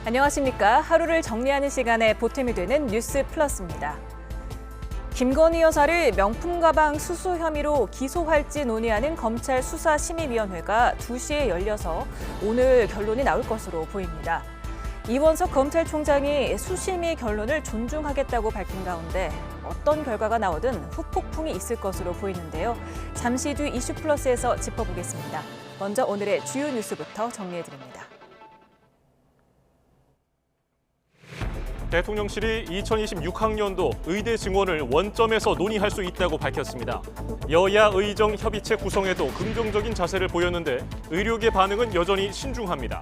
안녕하십니까. 하루를 정리하는 시간에 보탬이 되는 뉴스 플러스입니다. 김건희 여사를 명품 가방 수수 혐의로 기소할지 논의하는 검찰 수사심의위원회가 2시에 열려서 오늘 결론이 나올 것으로 보입니다. 이원석 검찰총장이 수심의 결론을 존중하겠다고 밝힌 가운데 어떤 결과가 나오든 후폭풍이 있을 것으로 보이는데요. 잠시 뒤 이슈플러스에서 짚어보겠습니다. 먼저 오늘의 주요 뉴스부터 정리해드립니다. 대통령실이 2026학년도 의대 증원을 원점에서 논의할 수 있다고 밝혔습니다. 여야 의정 협의체 구성에도 긍정적인 자세를 보였는데 의료계 반응은 여전히 신중합니다.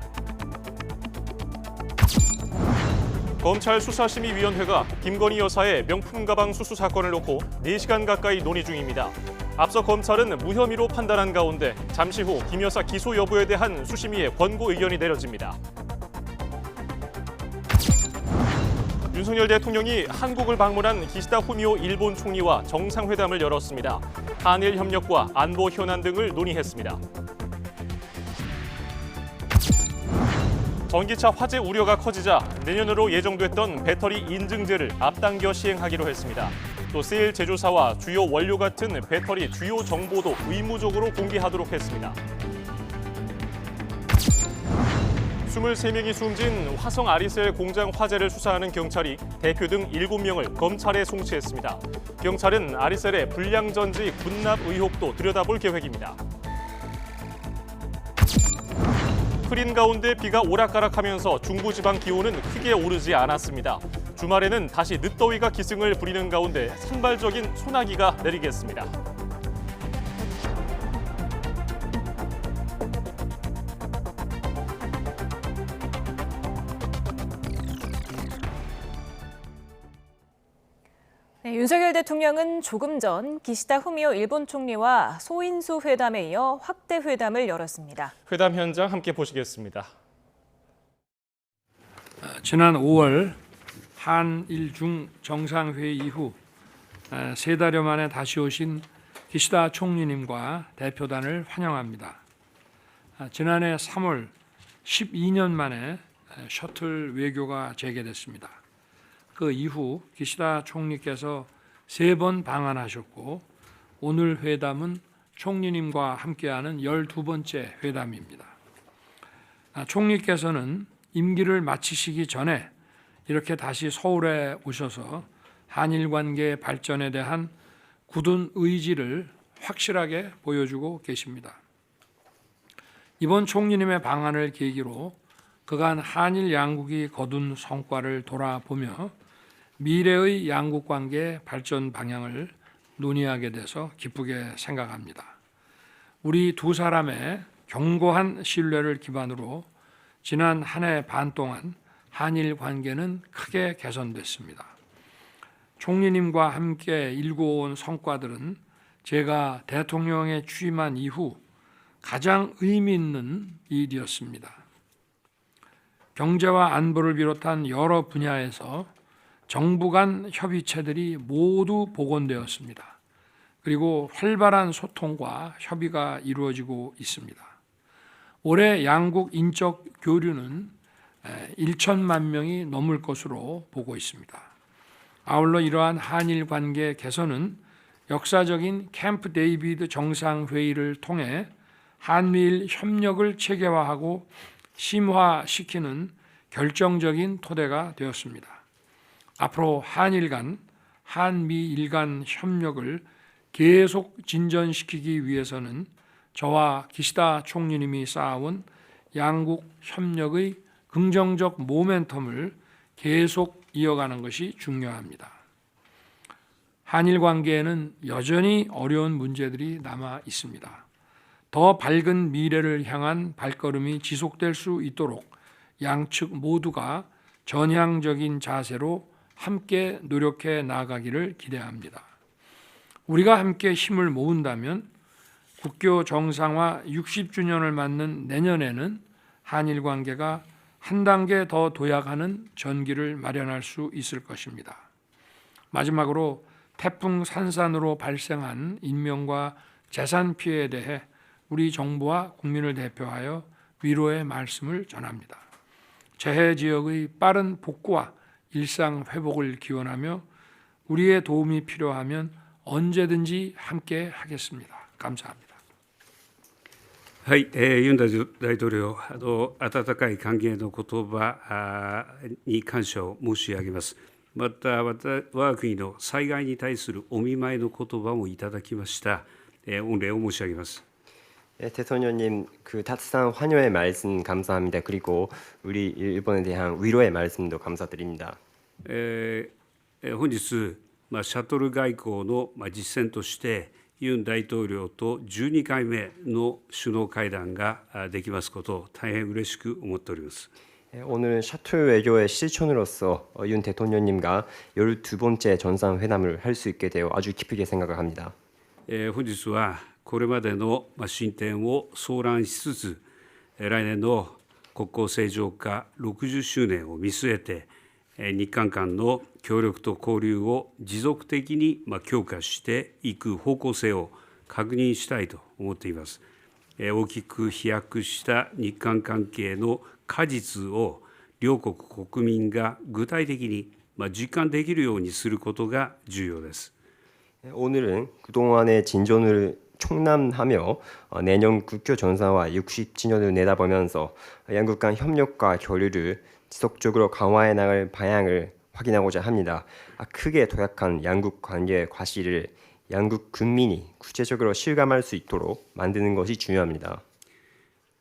검찰 수사심의위원회가 김건희 여사의 명품 가방 수수 사건을 놓고 4시간 가까이 논의 중입니다. 앞서 검찰은 무혐의로 판단한 가운데 잠시 후 김 여사 기소 여부에 대한 수심위의 권고 의견이 내려집니다. 윤석열 대통령이 한국을 방문한 기시다 후미오 일본 총리와 정상회담을 열었습니다. 한일 협력과 안보 현안 등을 논의했습니다. 전기차 화재 우려가 커지자 내년으로 예정됐던 배터리 인증제를 앞당겨 시행하기로 했습니다. 또 세일 제조사와 주요 원료 같은 배터리 주요 정보도 의무적으로 공개하도록 했습니다. 23명이 숨진 화성 아리셀 공장 화재를 수사하는 경찰이 대표 등 7명을 검찰에 송치했습니다. 경찰은 아리셀의 불량전지 군납 의혹도 들여다볼 계획입니다. 흐린 가운데 비가 오락가락하면서 중부지방 기온은 크게 오르지 않았습니다. 주말에는 다시 늦더위가 기승을 부리는 가운데 산발적인 소나기가 내리겠습니다. 윤석열 대통령은 조금 전 기시다 후미오 일본 총리와 소인수 회담에 이어 확대 회담을 열었습니다. 회담 현장 함께 보시겠습니다. 지난 5월 한일중 정상회의 이후 3달여 만에 다시 오신 기시다 총리님과 대표단을 환영합니다. 지난해 3월 12년 만에 셔틀 외교가 재개됐습니다. 그 이후 기시다 총리께서 3번 방한하셨고 오늘 회담은 총리님과 함께하는 12번째 회담입니다. 총리께서는 임기를 마치시기 전에 이렇게 다시 서울에 오셔서 한일 관계 발전에 대한 굳은 의지를 확실하게 보여주고 계십니다. 이번 총리님의 방한을 계기로 그간 한일 양국이 거둔 성과를 돌아보며 미래의 양국 관계 발전 방향을 논의하게 돼서 기쁘게 생각합니다. 우리 두 사람의 견고한 신뢰를 기반으로 지난 한 해 반 동안 한일 관계는 크게 개선됐습니다. 총리님과 함께 일궈온 성과들은 제가 대통령에 취임한 이후 가장 의미 있는 일이었습니다. 경제와 안보를 비롯한 여러 분야에서 정부 간 협의체들이 모두 복원되었습니다. 그리고 활발한 소통과 협의가 이루어지고 있습니다. 올해 양국 인적 교류는 1천만 명이 넘을 것으로 보고 있습니다. 아울러 이러한 한일 관계 개선은 역사적인 캠프 데이비드 정상회의를 통해 한미일 협력을 체계화하고 심화시키는 결정적인 토대가 되었습니다. 앞으로 한일 간, 한미일 간 협력을 계속 진전시키기 위해서는 저와 기시다 총리님이 쌓아온 양국 협력의 긍정적 모멘텀을 계속 이어가는 것이 중요합니다. 한일 관계에는 여전히 어려운 문제들이 남아 있습니다. 더 밝은 미래를 향한 발걸음이 지속될 수 있도록 양측 모두가 전향적인 자세로 함께 노력해 나아가기를 기대합니다. 우리가 함께 힘을 모은다면 국교 정상화 60주년을 맞는 내년에는 한일 관계가 한 단계 더 도약하는 전기를 마련할 수 있을 것입니다. 마지막으로 태풍 산산으로 발생한 인명과 재산 피해에 대해 우리 정부와 국민을 대표하여 위로의 말씀을 전합니다. 재해 지역의 빠른 복구와 일상 회복을 기원하며 우리의 도움이 필요하면 언제든지 함께 하겠습니다. 감사합니다. はい、ユン大統領、温かい歓迎の言葉に感謝を申し上げます。また、我が国の災害に対するお見舞いの言葉もいただきました。御礼を申し上げます。 대통령님, 그 따뜻한 환영의 말씀 감사합니다. 그리고 우리 일본에 대한 위로의 말씀도 감사드립니다. 本日、シャトル外交の実践として、ユン大統領と12回目の首脳会談ができますことを大変嬉しく思っております。 오늘 셔틀 외교의 실천으로서 윤 대통령님과 12번째 정상회담을 할 수 있게 되어 아주 기쁘게 생각을 합니다. 本日はこれまでの進展を総覧しつつ、来年の国交正常化60周年を見据えて、日韓間の協力と交流を持続的に強化していく方向性を確認したいと思っています。大きく飛躍した日韓関係の果実を両国国民が具体的に実感できるようにすることが重要です。 오늘은 그동안의 진전을 총람하며 내년 국교 정상화 60주년을 내다보면서 양국 간 협력과 교류를 지속적으로 강화해 나갈 방향을 확인하고자 합니다. 크게 도약한 양국 관계의 과실을 양국 국민이 구체적으로 실감할 수 있도록 만드는 것이 중요합니다.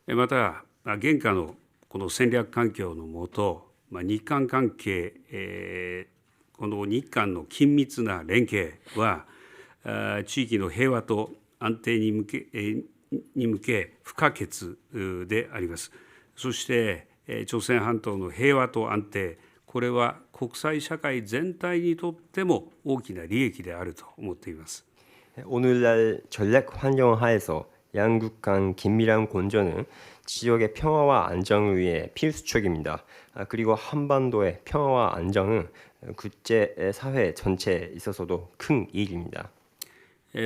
また現下のこの戦略環境の下、日韓関係、この日韓の緊密な連携は地域の平和と安定に向け不可欠であります。そして朝鮮半島の平和と安定、これは国際社会全体にとっても大きな利益であると思っています。 오늘날 전략 환경 하에서 양국 간 긴밀한 공조는 지역의 평화와 안정을 위해 필수적입니다. 그리고 한반도의 평화와 안정은 국제 사회 전체에 있어서도 큰 이익입니다.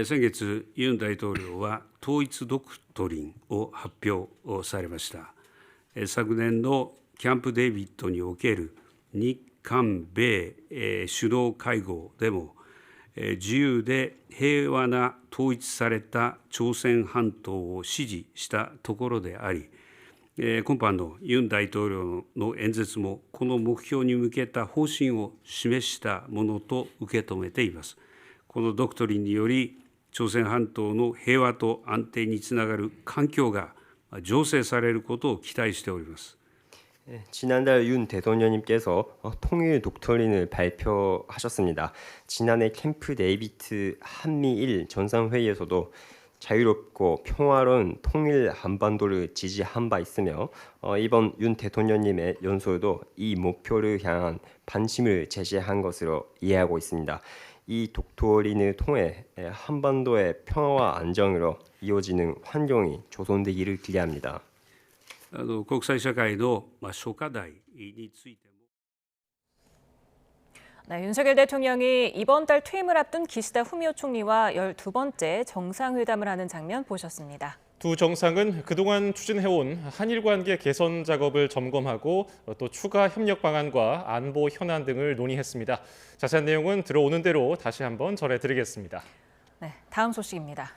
先月、ユン大統領は統一ドクトリンを発表されました。昨年のキャンプ・デービッドにおける日韓米首脳会合でも、自由で平和な統一された朝鮮半島を支持したところであり、今般のユン大統領の演説もこの目標に向けた方針を示したものと受け止めています。このドクトリンにより、朝鮮半島の平和と安定につながる環境が醸成されることを期待しております。 지난달 윤 대통령님께서 통일 독트린을 발표하셨습니다. 지난해 캠프 데이비드 한미일 정상회의에서도 자유롭고 평화로운 통일 한반도를 지지한 바 있으며 이번 윤 대통령님의 연설도 이 목표를 향한 반심을 제시한 것으로 이해하고 있습니다. 이 독트린을 통해 한반도의 평화와 안정으로 이어지는 환경이 조성되기를 기대합니다. 国際社会の諸課題についても 네, 윤석열 대통령이 이번 달 퇴임을 앞둔 기시다 후미오 총리와 12번째 정상회담을 하는 장면 보셨습니다. 두 정상은 그동안 추진해온 한일 관계 개선 작업을 점검하고 또 추가 협력 방안과 안보 현안 등을 논의했습니다. 자세한 내용은 들어오는 대로 다시 한번 전해드리겠습니다. 네, 다음 소식입니다.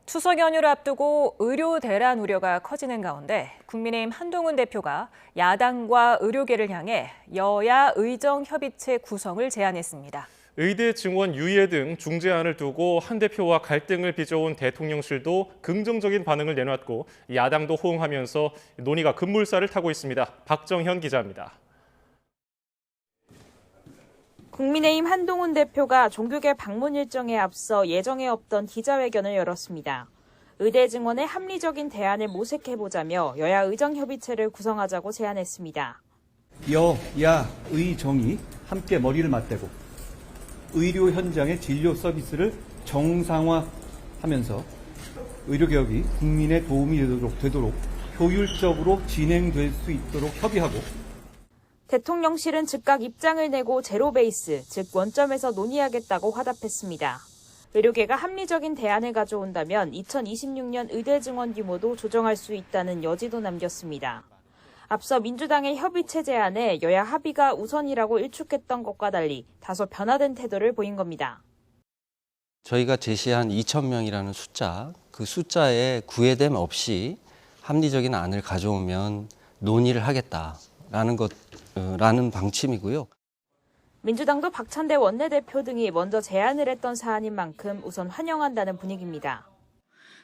추석 연휴를 앞두고 의료 대란 우려가 커지는 가운데 국민의힘 한동훈 대표가 야당과 의료계를 향해 여야 의정협의체 구성을 제안했습니다. 의대 증원 유예 등 중재안을 두고 한 대표와 갈등을 빚어온 대통령실도 긍정적인 반응을 내놨고 야당도 호응하면서 논의가 급물살을 타고 있습니다. 박정현 기자입니다. 국민의힘 한동훈 대표가 종교계 방문 일정에 앞서 예정에 없던 기자회견을 열었습니다. 의대 증원의 합리적인 대안을 모색해보자며 여야 의정협의체를 구성하자고 제안했습니다. 여야 의정이 함께 머리를 맞대고 의료 현장의 진료 서비스를 정상화하면서 의료개혁이 국민의 도움이 되도록 효율적으로 진행될 수 있도록 협의하고 대통령실은 즉각 입장을 내고 제로 베이스, 즉 원점에서 논의하겠다고 화답했습니다. 의료계가 합리적인 대안을 가져온다면 2026년 의대 증원 규모도 조정할 수 있다는 여지도 남겼습니다. 앞서 민주당의 협의체 제안에 여야 합의가 우선이라고 일축했던 것과 달리 다소 변화된 태도를 보인 겁니다. 저희가 제시한 2,000명이라는 숫자, 그 숫자에 구애됨 없이 합리적인 안을 가져오면 논의를 하겠다라는 라는 방침이고요. 민주당도 박찬대 원내대표 등이 먼저 제안을 했던 사안인 만큼 우선 환영한다는 분위기입니다.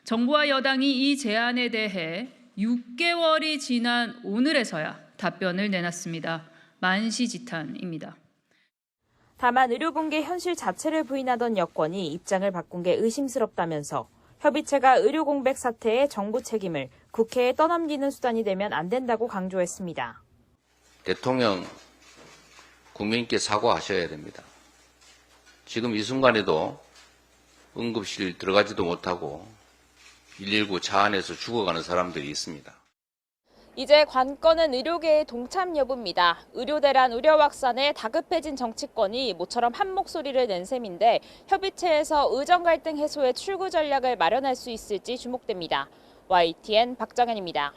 정부와 여당이 이 제안에 대해 6개월이 지난 오늘에서야 답변을 내놨습니다. 만시지탄입니다. 다만 의료공개 현실 자체를 부인하던 여권이 입장을 바꾼 게 의심스럽다면서 협의체가 의료공백 사태의 정부 책임을 국회에 떠넘기는 수단이 되면 안 된다고 강조했습니다. 대통령 국민께 사과하셔야 됩니다. 지금 이 순간에도 응급실 들어가지도 못하고 119 차 안에서 죽어가는 사람들이 있습니다. 이제 관건은 의료계의 동참 여부입니다. 의료대란 우려 확산에 다급해진 정치권이 모처럼 한 목소리를 낸 셈인데 협의체에서 의정 갈등 해소의 출구 전략을 마련할 수 있을지 주목됩니다. YTN 박정현입니다.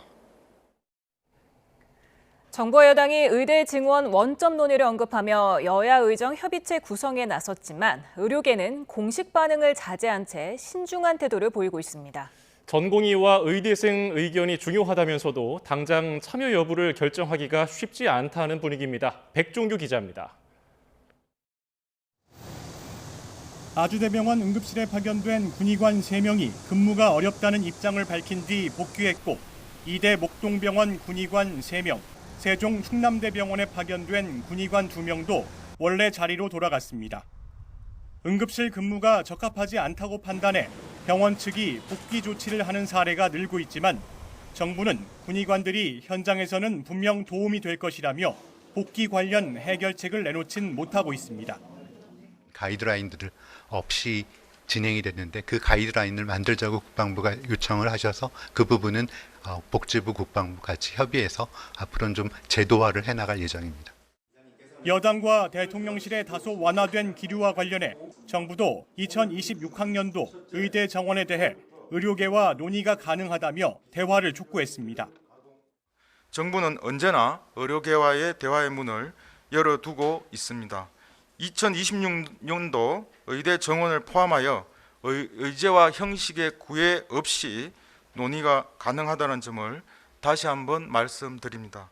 정부와 여당이 의대 증원 원점 논의를 언급하며 여야 의정 협의체 구성에 나섰지만 의료계는 공식 반응을 자제한 채 신중한 태도를 보이고 있습니다. 전공의와 의대생 의견이 중요하다면서도 당장 참여 여부를 결정하기가 쉽지 않다는 분위기입니다. 백종규 기자입니다. 아주대병원 응급실에 파견된 군의관 3명이 근무가 어렵다는 입장을 밝힌 뒤 복귀했고 이대 목동병원 군의관 3명, 세종 충남대병원에 파견된 군의관 2명도 원래 자리로 돌아갔습니다. 응급실 근무가 적합하지 않다고 판단해 병원 측이 복귀 조치를 하는 사례가 늘고 있지만 정부는 군의관들이 현장에서는 분명 도움이 될 것이라며 복귀 관련 해결책을 내놓진 못하고 있습니다. 가이드라인들 없이 진행이 됐는데 그 가이드라인을 만들자고 국방부가 요청을 하셔서 그 부분은 복지부, 국방부 같이 협의해서 앞으로는 좀 제도화를 해나갈 예정입니다. 여당과 대통령실에 다소 완화된 기류와 관련해 정부도 2026학년도 의대 정원에 대해 의료계와 논의가 가능하다며 대화를 촉구했습니다. 정부는 언제나 의료계와의 대화의 문을 열어두고 있습니다. 2026년도 의대 정원을 포함하여 의제와 형식의 구애 없이 논의가 가능하다는 점을 다시 한번 말씀드립니다.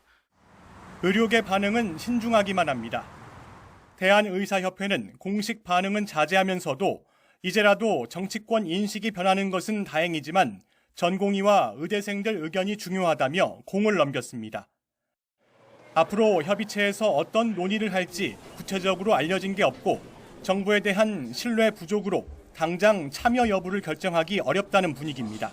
의료계 반응은 신중하기만 합니다. 대한의사협회는 공식 반응은 자제하면서도 이제라도 정치권 인식이 변하는 것은 다행이지만 전공의와 의대생들 의견이 중요하다며 공을 넘겼습니다. 앞으로 협의체에서 어떤 논의를 할지 구체적으로 알려진 게 없고 정부에 대한 신뢰 부족으로 당장 참여 여부를 결정하기 어렵다는 분위기입니다.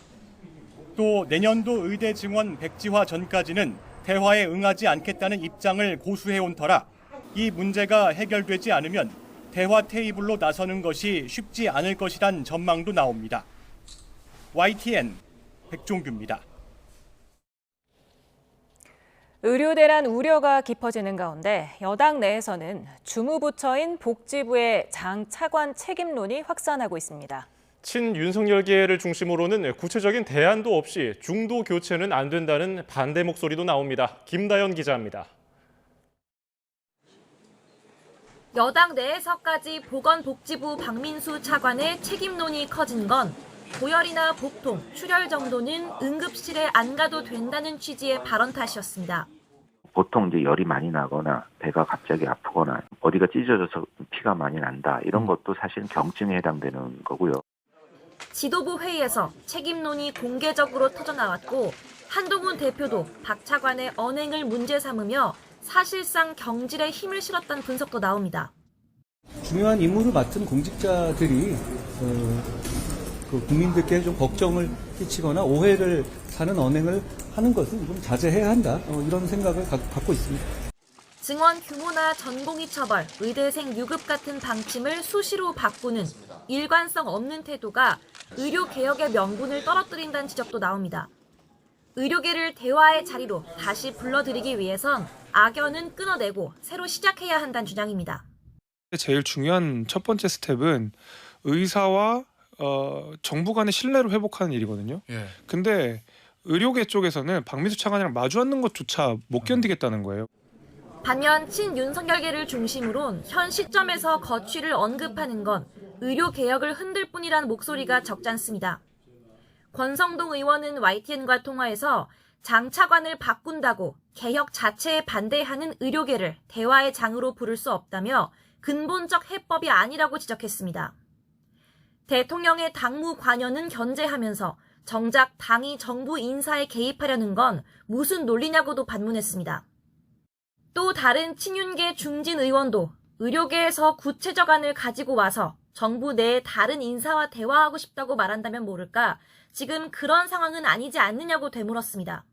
또 내년도 의대 증원 백지화 전까지는 대화에 응하지 않겠다는 입장을 고수해온 터라 이 문제가 해결되지 않으면 대화 테이블로 나서는 것이 쉽지 않을 것이란 전망도 나옵니다. YTN 백종규입니다. 의료대란 우려가 깊어지는 가운데 여당 내에서는 주무부처인 복지부의 장 차관 책임론이 확산하고 있습니다. 친윤석열계를 중심으로는 구체적인 대안도 없이 중도 교체는 안 된다는 반대 목소리도 나옵니다. 김다연 기자입니다. 여당 내에서까지 보건복지부 박민수 차관의 책임론이 커진 건 고열이나 복통, 출혈 정도는 응급실에 안 가도 된다는 취지의 발언 탓이었습니다. 보통 이제 열이 많이 나거나 배가 갑자기 아프거나 어디가 찢어져서 피가 많이 난다 이런 것도 사실 경증에 해당되는 거고요. 지도부 회의에서 책임론이 공개적으로 터져나왔고 한동훈 대표도 박 차관의 언행을 문제 삼으며 사실상 경질에 힘을 실었다는 분석도 나옵니다. 중요한 임무를 맡은 공직자들이 국민들께 좀 걱정을 끼치거나 오해를 사는 언행을 하는 것은 좀 자제해야 한다. 이런 생각을 갖고 있습니다. 증원 규모나 전공의 처벌, 의대생 유급 같은 방침을 수시로 바꾸는 일관성 없는 태도가 의료개혁의 명분을 떨어뜨린다는 지적도 나옵니다. 의료계를 대화의 자리로 다시 불러들이기 위해선 악연은 끊어내고 새로 시작해야 한다는 주장입니다. 제일 중요한 첫 번째 스텝은 의사와 정부 간의 신뢰를 회복하는 일이거든요. 근데 의료계 쪽에서는 박민수 차관이랑 마주 앉는 것조차 못 견디겠다는 거예요. 반면 친윤석열계를 중심으론 현 시점에서 거취를 언급하는 건 의료개혁을 흔들 뿐이라는 목소리가 적지 않습니다. 권성동 의원은 YTN과 통화에서 장 차관을 바꾼다고 개혁 자체에 반대하는 의료계를 대화의 장으로 부를 수 없다며 근본적 해법이 아니라고 지적했습니다. 대통령의 당무 관여는 견제하면서 정작 당이 정부 인사에 개입하려는 건 무슨 논리냐고도 반문했습니다. 또 다른 친윤계 중진 의원도 의료계에서 구체적 안을 가지고 와서 정부 내의 다른 인사와 대화하고 싶다고 말한다면 모를까 지금 그런 상황은 아니지 않느냐고 되물었습니다.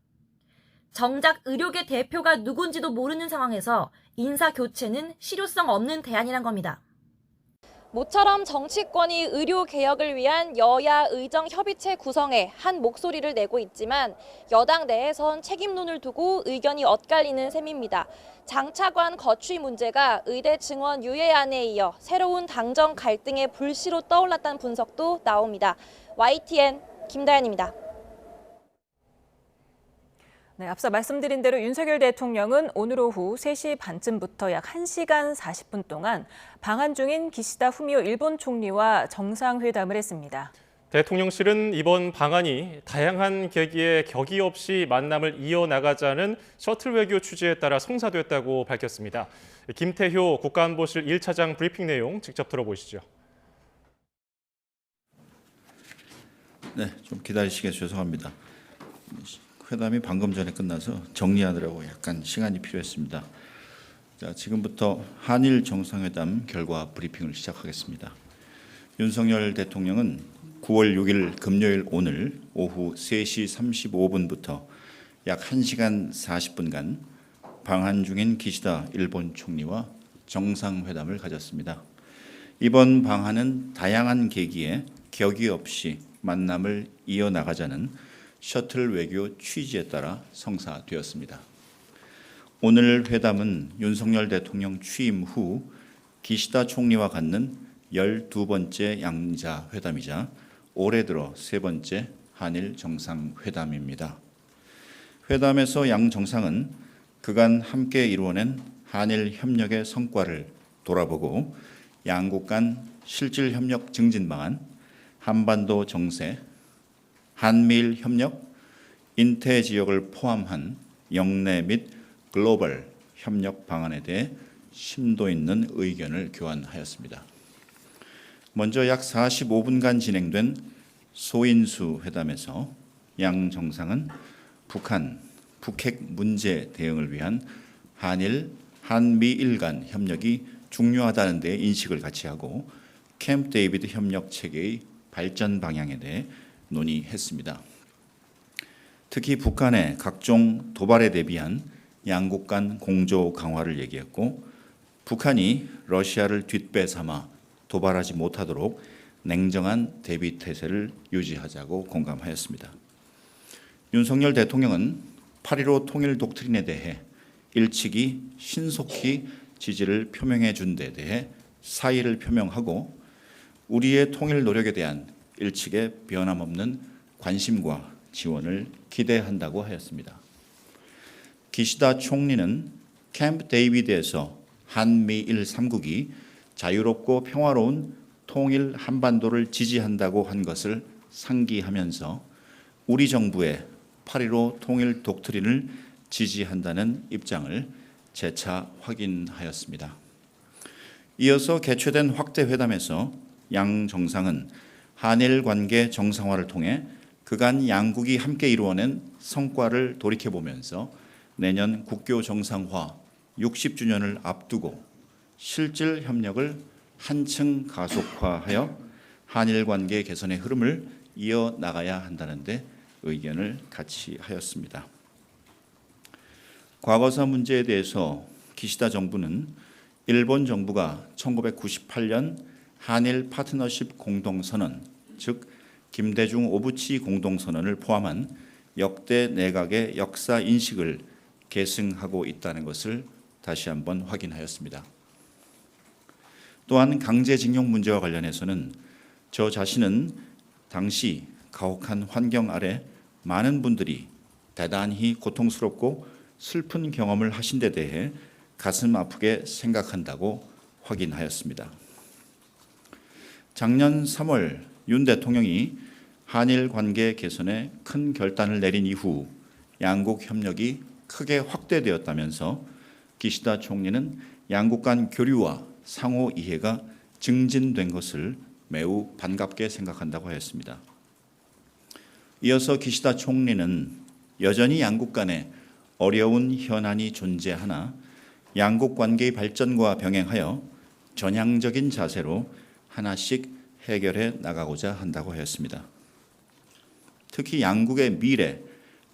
정작 의료계 대표가 누군지도 모르는 상황에서 인사 교체는 실효성 없는 대안이란 겁니다. 모처럼 정치권이 의료개혁을 위한 여야 의정협의체 구성에 한 목소리를 내고 있지만 여당 내에선 책임론을 두고 의견이 엇갈리는 셈입니다. 장 차관 거취 문제가 의대 증원 유예안에 이어 새로운 당정 갈등의 불씨로 떠올랐다는 분석도 나옵니다. YTN 김다연입니다. 네, 앞서 말씀드린 대로 윤석열 대통령은 오늘 오후 3시 반쯤부터 약 1시간 40분 동안 방한 중인 기시다 후미오 일본 총리와 정상회담을 했습니다. 대통령실은 이번 방안이 다양한 계기에 격의 없이 만남을 이어나가자는 셔틀 외교 취지에 따라 성사됐다고 밝혔습니다. 김태효 국가안보실 1차장 브리핑 내용 직접 들어보시죠. 네, 좀 기다리시게 죄송합니다. 회담이 방금 전에 끝나서 정리하느라고 약간 시간이 필요했습니다. 자, 지금부터 한일 정상회담 결과 브리핑을 시작하겠습니다. 윤석열 대통령은 9월 6일 금요일 오늘 오후 3시 35분부터 약 1시간 40분간 방한 중인 기시다 일본 총리와 정상회담을 가졌습니다. 이번 방한은 다양한 계기에 격의 없이 만남을 이어나가자는 셔틀 외교 취지에 따라 성사되었습니다. 오늘 회담은 윤석열 대통령 취임 후 기시다 총리와 갖는 12번째 양자 회담이자 올해 들어 3번째 한일 정상회담입니다. 회담에서 양 정상은 그간 함께 이루어낸 한일 협력의 성과를 돌아보고 양국 간 실질 협력 증진 방안, 한반도 정세, 한미일 협력, 인태 지역을 포함한 영내 및 글로벌 협력 방안에 대해 심도 있는 의견을 교환하였습니다. 먼저 약 45분간 진행된 소인수 회담에서 양 정상은 북한, 북핵 문제 대응을 위한 한미일 간 협력이 중요하다는 데 인식을 같이 하고 캠프 데이비드 협력 체계의 발전 방향에 대해 논의했습니다. 특히 북한의 각종 도발에 대비한 양국 간 공조 강화를 얘기했고 북한이 러시아를 뒷배 삼아 도발하지 못하도록 냉정한 대비 태세를 유지하자고 공감하였습니다. 윤석열 대통령은 8.15 통일 독트린에 대해 일찍이 신속히 지지를 표명해 준 데 대해 사의를 표명하고 우리의 통일 노력에 대한 일측의 변함없는 관심과 지원을 기대한다고 하였습니다. 기시다 총리는 캠프 데이비드에서 한미일 3국이 자유롭고 평화로운 통일 한반도를 지지한다고 한 것을 상기하면서 우리 정부의 8.15 통일 독트린을 지지한다는 입장을 재차 확인하였습니다. 이어서 개최된 확대 회담에서 양 정상은 한일 관계 정상화를 통해 그간 양국이 함께 이루어낸 성과를 돌이켜보면서 내년 국교 정상화 60주년을 앞두고 실질 협력을 한층 가속화하여 한일 관계 개선의 흐름을 이어나가야 한다는 데 의견을 같이 하였습니다. 과거사 문제에 대해서 기시다 정부는 일본 정부가 1998년 한일 파트너십 공동선언, 즉 김대중 오부치 공동선언을 포함한 역대 내각의 역사 인식을 계승하고 있다는 것을 다시 한번 확인하였습니다. 또한 강제징용 문제와 관련해서는 저 자신은 당시 가혹한 환경 아래 많은 분들이 대단히 고통스럽고 슬픈 경험을 하신 데 대해 가슴 아프게 생각한다고 확인하였습니다. 작년 3월 윤 대통령이 한일 관계 개선에 큰 결단을 내린 이후 양국 협력이 크게 확대되었다면서 기시다 총리는 양국 간 교류와 상호 이해가 증진된 것을 매우 반갑게 생각한다고 하였습니다. 이어서 기시다 총리는 여전히 양국 간에 어려운 현안이 존재하나 양국 관계의 발전과 병행하여 전향적인 자세로 하나씩 해결해 나가고자 한다고 하였습니다. 특히 양국의 미래,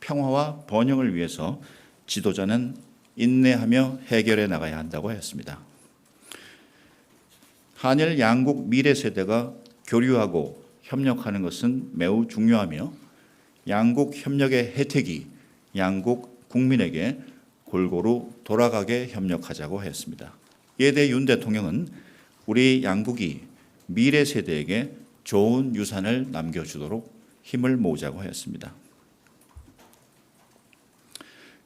평화와 번영을 위해서 지도자는 인내하며 해결해 나가야 한다고 하였습니다. 한일 양국 미래 세대가 교류하고 협력하는 것은 매우 중요하며 양국 협력의 혜택이 양국 국민에게 골고루 돌아가게 협력하자고 했습니다. 이에 대해 윤 대통령은 우리 양국이 미래 세대에게 좋은 유산을 남겨주도록 힘을 모으자고 했습니다.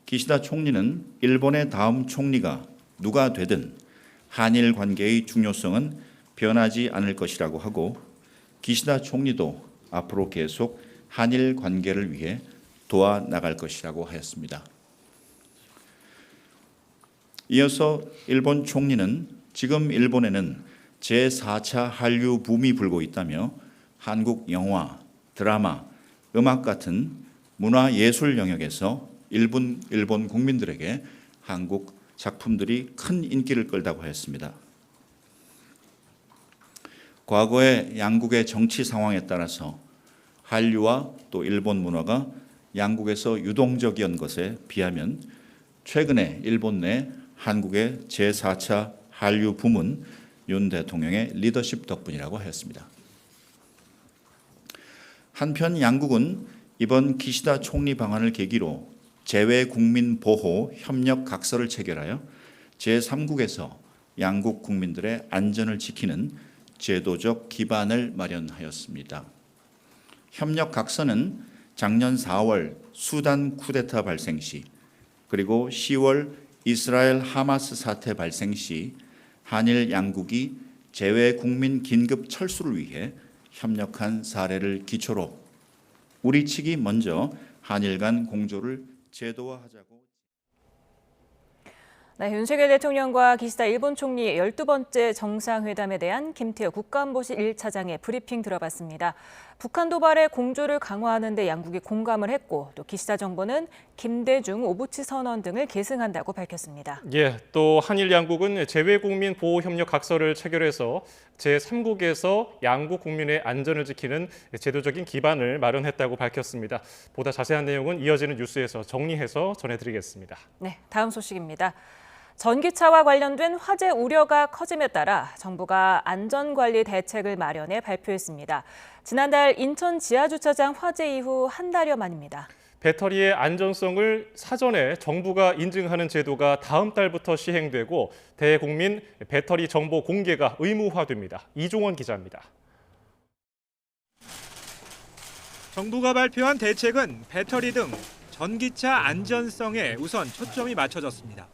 기시다 총리는 일본의 다음 총리가 누가 되든 한일 관계의 중요성은 변하지 않을 것이라고 하고 기시다 총리도 앞으로 계속 한일 관계를 위해 도와나갈 것이라고 하였습니다. 이어서 일본 총리는 지금 일본에는 제4차 한류 붐이 불고 있다며 한국 영화, 드라마, 음악 같은 문화예술 영역에서 일본 국민들에게 한국 작품들이 큰 인기를 끌다고 했습니다. 과거의 양국의 정치 상황에 따라서 한류와 또 일본 문화가 양국에서 유동적이었던 것에 비하면 최근에 일본 내 한국의 제4차 한류 붐은 윤 대통령의 리더십 덕분이라고 했습니다. 한편 양국은 이번 기시다 총리 방한을 계기로 재외국민보호 협력 각서를 체결하여 제3국에서 양국 국민들의 안전을 지키는 제도적 기반을 마련하였습니다. 협력 각서는 작년 4월 수단 쿠데타 발생 시 그리고 10월 이스라엘 하마스 사태 발생 시 한일 양국이 재외국민 긴급 철수를 위해 협력한 사례를 기초로 우리 측이 먼저 한일 간 공조를 제도화하자고. 네, 윤석열 대통령과 기시다 일본 총리 12번째 정상회담에 대한 김태호 국가안보실 1차장의 브리핑 들어봤습니다. 북한 도발에 공조를 강화하는 데 양국이 공감을 했고 또 기시다 정부는 김대중 오부치 선언 등을 계승한다고 밝혔습니다. 예, 또 한일 양국은 재외국민 보호 협력 각서를 체결해서 제3국에서 양국 국민의 안전을 지키는 제도적인 기반을 마련했다고 밝혔습니다. 보다 자세한 내용은 이어지는 뉴스에서 정리해서 전해드리겠습니다. 네, 다음 소식입니다. 전기차와 관련된 화재 우려가 커짐에 따라 정부가 안전관리 대책을 마련해 발표했습니다. 지난달 인천 지하주차장 화재 이후 한 달여 만입니다. 배터리의 안전성을 사전에 정부가 인증하는 제도가 다음 달부터 시행되고 대국민 배터리 정보 공개가 의무화됩니다. 이종원 기자입니다. 정부가 발표한 대책은 배터리 등 전기차 안전성에 우선 초점이 맞춰졌습니다.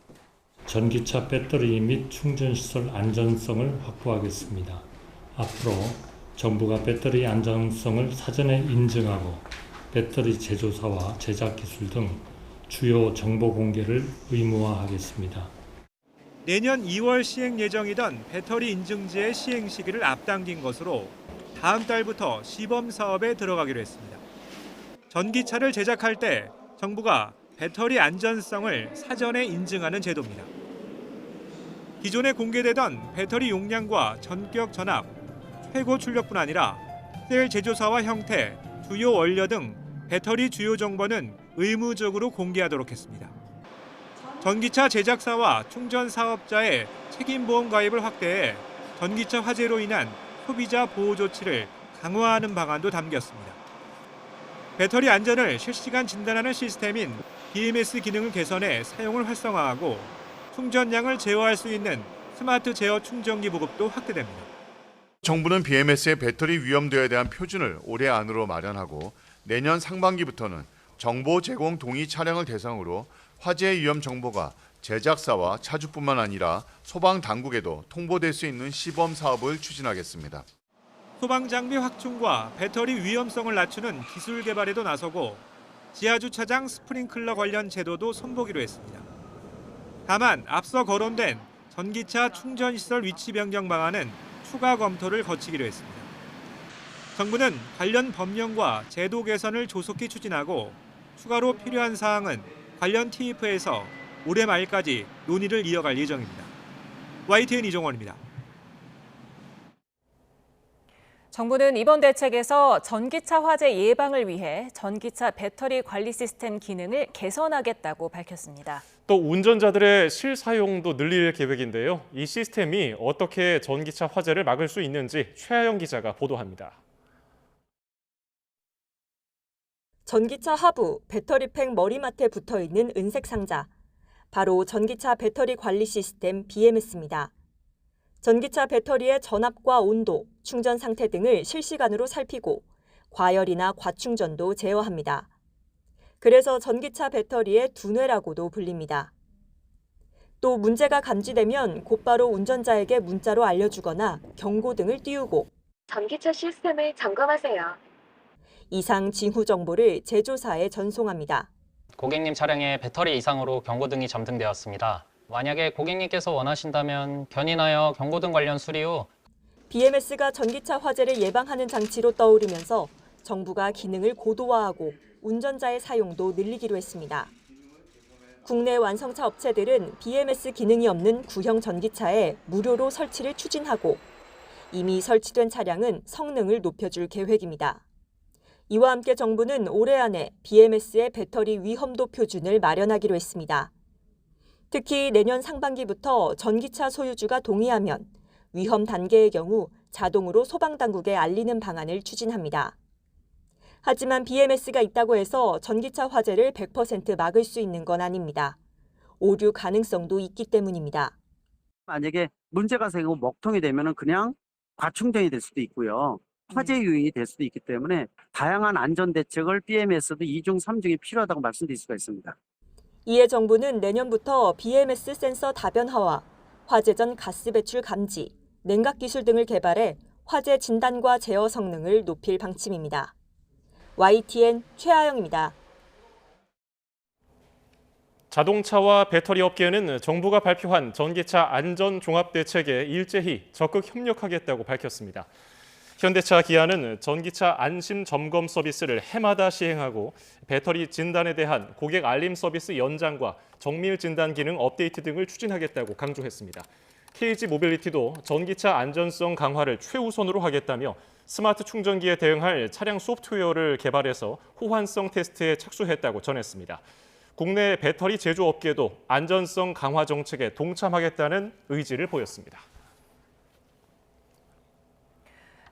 전기차 배터리 및 충전시설 안전성을 확보하겠습니다. 앞으로 정부가 배터리 안전성을 사전에 인증하고 배터리 제조사와 제작 기술 등 주요 정보 공개를 의무화하겠습니다. 내년 2월 시행 예정이던 배터리 인증제의 시행 시기를 앞당긴 것으로 다음 달부터 시범 사업에 들어가기로 했습니다. 전기차를 제작할 때 정부가 배터리 안전성을 사전에 인증하는 제도입니다. 기존에 공개되던 배터리 용량과 전격 전압, 최고 출력뿐 아니라 셀 제조사와 형태, 주요 원료 등 배터리 주요 정보는 의무적으로 공개하도록 했습니다. 전기차 제작사와 충전 사업자의 책임보험 가입을 확대해 전기차 화재로 인한 소비자 보호 조치를 강화하는 방안도 담겼습니다. 배터리 안전을 실시간 진단하는 시스템인 BMS 기능을 개선해 사용을 활성화하고 충전량을 제어할 수 있는 스마트 제어 충전기 보급도 확대됩니다. 정부는 BMS의 배터리 위험도에 대한 표준을 올해 안으로 마련하고 내년 상반기부터는 정보 제공 동의 차량을 대상으로 화재 위험 정보가 제작사와 차주뿐만 아니라 소방 당국에도 통보될 수 있는 시범 사업을 추진하겠습니다. 소방 장비 확충과 배터리 위험성을 낮추는 기술 개발에도 나서고 지하주차장 스프링클러 관련 제도도 손보기로 했습니다. 다만 앞서 거론된 전기차 충전시설 위치 변경 방안은 추가 검토를 거치기로 했습니다. 정부는 관련 법령과 제도 개선을 조속히 추진하고 추가로 필요한 사항은 관련 TF에서 올해 말까지 논의를 이어갈 예정입니다. YTN 이종원입니다. 정부는 이번 대책에서 전기차 화재 예방을 위해 전기차 배터리 관리 시스템 기능을 개선하겠다고 밝혔습니다. 또 운전자들의 실사용도 늘릴 계획인데요. 이 시스템이 어떻게 전기차 화재를 막을 수 있는지 최하영 기자가 보도합니다. 전기차 하부 배터리팩 머리맡에 붙어있는 은색 상자. 바로 전기차 배터리 관리 시스템 BMS입니다. 전기차 배터리의 전압과 온도, 충전 상태 등을 실시간으로 살피고 과열이나 과충전도 제어합니다. 그래서 전기차 배터리의 두뇌라고도 불립니다. 또 문제가 감지되면 곧바로 운전자에게 문자로 알려주거나 경고등을 띄우고 전기차 시스템을 점검하세요. 이상 징후 정보를 제조사에 전송합니다. 고객님 차량에 배터리 이상으로 경고등이 점등되었습니다. 만약에 고객님께서 원하신다면 견인하여 경고등 관련 수리 후 BMS가 전기차 화재를 예방하는 장치로 떠오르면서 정부가 기능을 고도화하고 운전자의 사용도 늘리기로 했습니다. 국내 완성차 업체들은 BMS 기능이 없는 구형 전기차에 무료로 설치를 추진하고 이미 설치된 차량은 성능을 높여줄 계획입니다. 이와 함께 정부는 올해 안에 BMS의 배터리 위험도 표준을 마련하기로 했습니다. 특히 내년 상반기부터 전기차 소유주가 동의하면 위험 단계의 경우 자동으로 소방당국에 알리는 방안을 추진합니다. 하지만 BMS가 있다고 해서 전기차 화재를 100% 막을 수 있는 건 아닙니다. 오류 가능성도 있기 때문입니다. 만약에 문제가 생기고 먹통이 되면 그냥 과충전이 될 수도 있고요. 화재 요인이 될 수도 있기 때문에 다양한 안전 대책을 BMS도 2중, 3중이 필요하다고 말씀드릴 수가 있습니다. 이에 정부는 내년부터 BMS 센서 다변화와 화재 전 가스 배출 감지, 냉각 기술 등을 개발해 화재 진단과 제어 성능을 높일 방침입니다. YTN 최하영입니다. 자동차와 배터리 업계는 정부가 발표한 전기차 안전 종합 대책에 일제히 적극 협력하겠다고 밝혔습니다. 현대차, 기아는 전기차 안심 점검 서비스를 해마다 시행하고 배터리 진단에 대한 고객 알림 서비스 연장과 정밀 진단 기능 업데이트 등을 추진하겠다고 강조했습니다. KG 모빌리티도 전기차 안전성 강화를 최우선으로 하겠다며 스마트 충전기에 대응할 차량 소프트웨어를 개발해서 호환성 테스트에 착수했다고 전했습니다. 국내 배터리 제조업계도 안전성 강화 정책에 동참하겠다는 의지를 보였습니다.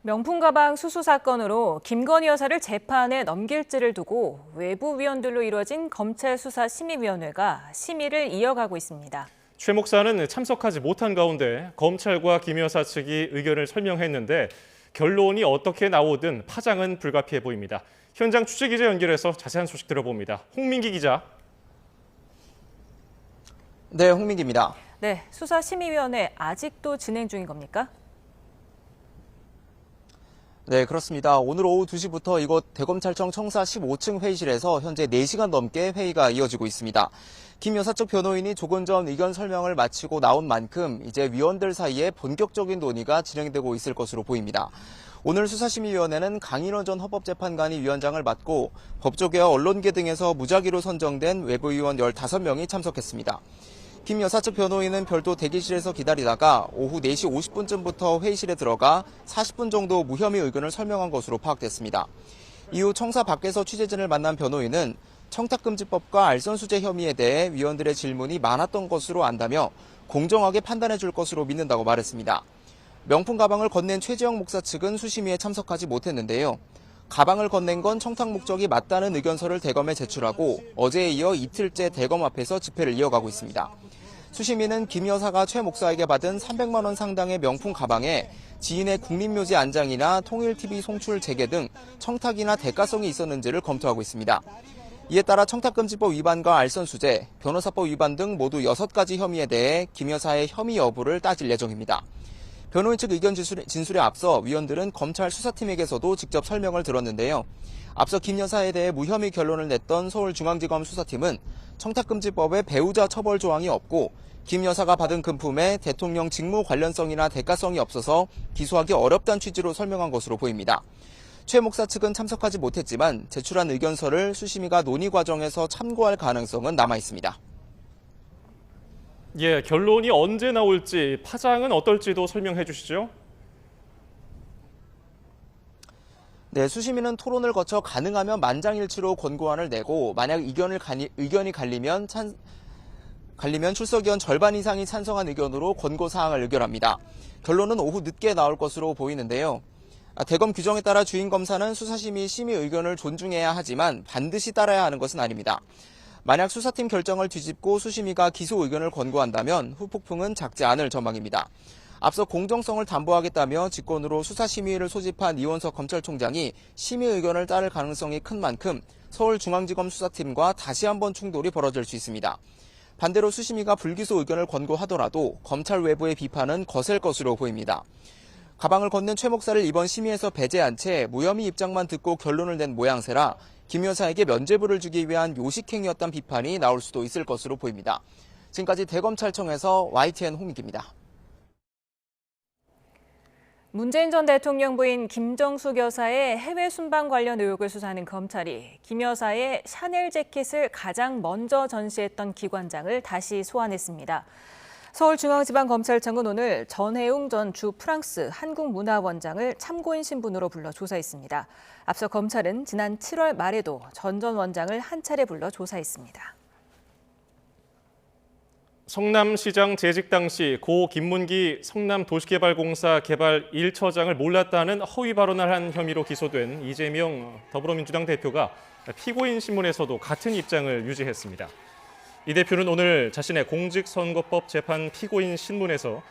명품 가방 수수 사건으로 김건희 여사를 재판에 넘길지를 두고 외부 위원들로 이루어진 검찰 수사심의위원회가 심의를 이어가고 있습니다. 최 목사는 참석하지 못한 가운데 검찰과 김 여사 측이 의견을 설명했는데 결론이 어떻게 나오든 파장은 불가피해 보입니다. 현장 취재기자 연결해서 자세한 소식 들어봅니다. 홍민기 기자. 네, 홍민기입니다. 네, 수사심의위원회 아직도 진행 중인 겁니까? 네, 그렇습니다. 오늘 오후 2시부터 이곳 대검찰청 청사 15층 회의실에서 현재 4시간 넘게 회의가 이어지고 있습니다. 김 여사 측 변호인이 조금 전 의견 설명을 마치고 나온 만큼 이제 위원들 사이에 본격적인 논의가 진행되고 있을 것으로 보입니다. 오늘 수사심의위원회는 강인호 전 헌법재판관이 위원장을 맡고 법조계와 언론계 등에서 무작위로 선정된 외부위원 15명이 참석했습니다. 김 여사 측 변호인은 별도 대기실에서 기다리다가 오후 4시 50분쯤부터 회의실에 들어가 40분 정도 무혐의 의견을 설명한 것으로 파악됐습니다. 이후 청사 밖에서 취재진을 만난 변호인은 청탁금지법과 알선수재 혐의에 대해 위원들의 질문이 많았던 것으로 안다며 공정하게 판단해 줄 것으로 믿는다고 말했습니다. 명품 가방을 건넨 최지영 목사 측은 수심위에 참석하지 못했는데요. 가방을 건넨 건 청탁 목적이 맞다는 의견서를 대검에 제출하고 어제에 이어 이틀째 대검 앞에서 집회를 이어가고 있습니다. 수심위는 김 여사가 최 목사에게 받은 300만 원 상당의 명품 가방에 지인의 국립묘지 안장이나 통일TV 송출 재개 등 청탁이나 대가성이 있었는지를 검토하고 있습니다. 이에 따라 청탁금지법 위반과 알선수재, 변호사법 위반 등 모두 6가지 혐의에 대해 김 여사의 혐의 여부를 따질 예정입니다. 변호인 측 의견 진술에 앞서 위원들은 검찰 수사팀에게서도 직접 설명을 들었는데요. 앞서 김 여사에 대해 무혐의 결론을 냈던 서울중앙지검 수사팀은 청탁금지법에 배우자 처벌 조항이 없고 김 여사가 받은 금품에 대통령 직무 관련성이나 대가성이 없어서 기소하기 어렵다는 취지로 설명한 것으로 보입니다. 최 목사 측은 참석하지 못했지만 제출한 의견서를 수심위가 논의 과정에서 참고할 가능성은 남아 있습니다. 예, 결론이 언제 나올지, 파장은 어떨지도 설명해 주시죠. 네, 수심위는 토론을 거쳐 가능하면 만장일치로 권고안을 내고 만약 의견이 갈리면 출석위원 절반 이상이 찬성한 의견으로 권고 사항을 의결합니다. 결론은 오후 늦게 나올 것으로 보이는데요. 대검 규정에 따라 주임 검사는 수사심의 심의 의견을 존중해야 하지만 반드시 따라야 하는 것은 아닙니다. 만약 수사팀 결정을 뒤집고 수심위가 기소 의견을 권고한다면 후폭풍은 작지 않을 전망입니다. 앞서 공정성을 담보하겠다며 직권으로 수사심의위를 소집한 이원석 검찰총장이 심의 의견을 따를 가능성이 큰 만큼 서울중앙지검 수사팀과 다시 한번 충돌이 벌어질 수 있습니다. 반대로 수심위가 불기소 의견을 권고하더라도 검찰 외부의 비판은 거셀 것으로 보입니다. 가방을 건넨 최 목사를 이번 심의에서 배제한 채 무혐의 입장만 듣고 결론을 낸 모양새라 김 여사에게 면죄부를 주기 위한 요식행위였다는 비판이 나올 수도 있을 것으로 보입니다. 지금까지 대검찰청에서 YTN 홍익입니다. 문재인 전 대통령 부인 김정숙 여사의 해외 순방 관련 의혹을 수사하는 검찰이 김 여사의 샤넬 재킷을 가장 먼저 전시했던 기관장을 다시 소환했습니다. 서울중앙지방검찰청은 오늘 전혜웅 전 주 프랑스 한국문화원장을 참고인 신분으로 불러 조사했습니다. 앞서 검찰은 지난 7월 말에도 전 원장을 한 차례 불러 조사했습니다. 성남시장 재직 당시 고 김문기 성남도시개발공사 개발 1처장을 몰랐다는 허위 발언을 한 혐의로 기소된 이재명 더불어민주당 대표가 피고인 신문에서도 같은 입장을 유지했습니다. 이 대표는 오늘 자신의 공직선거법 재판 피고인 신문에서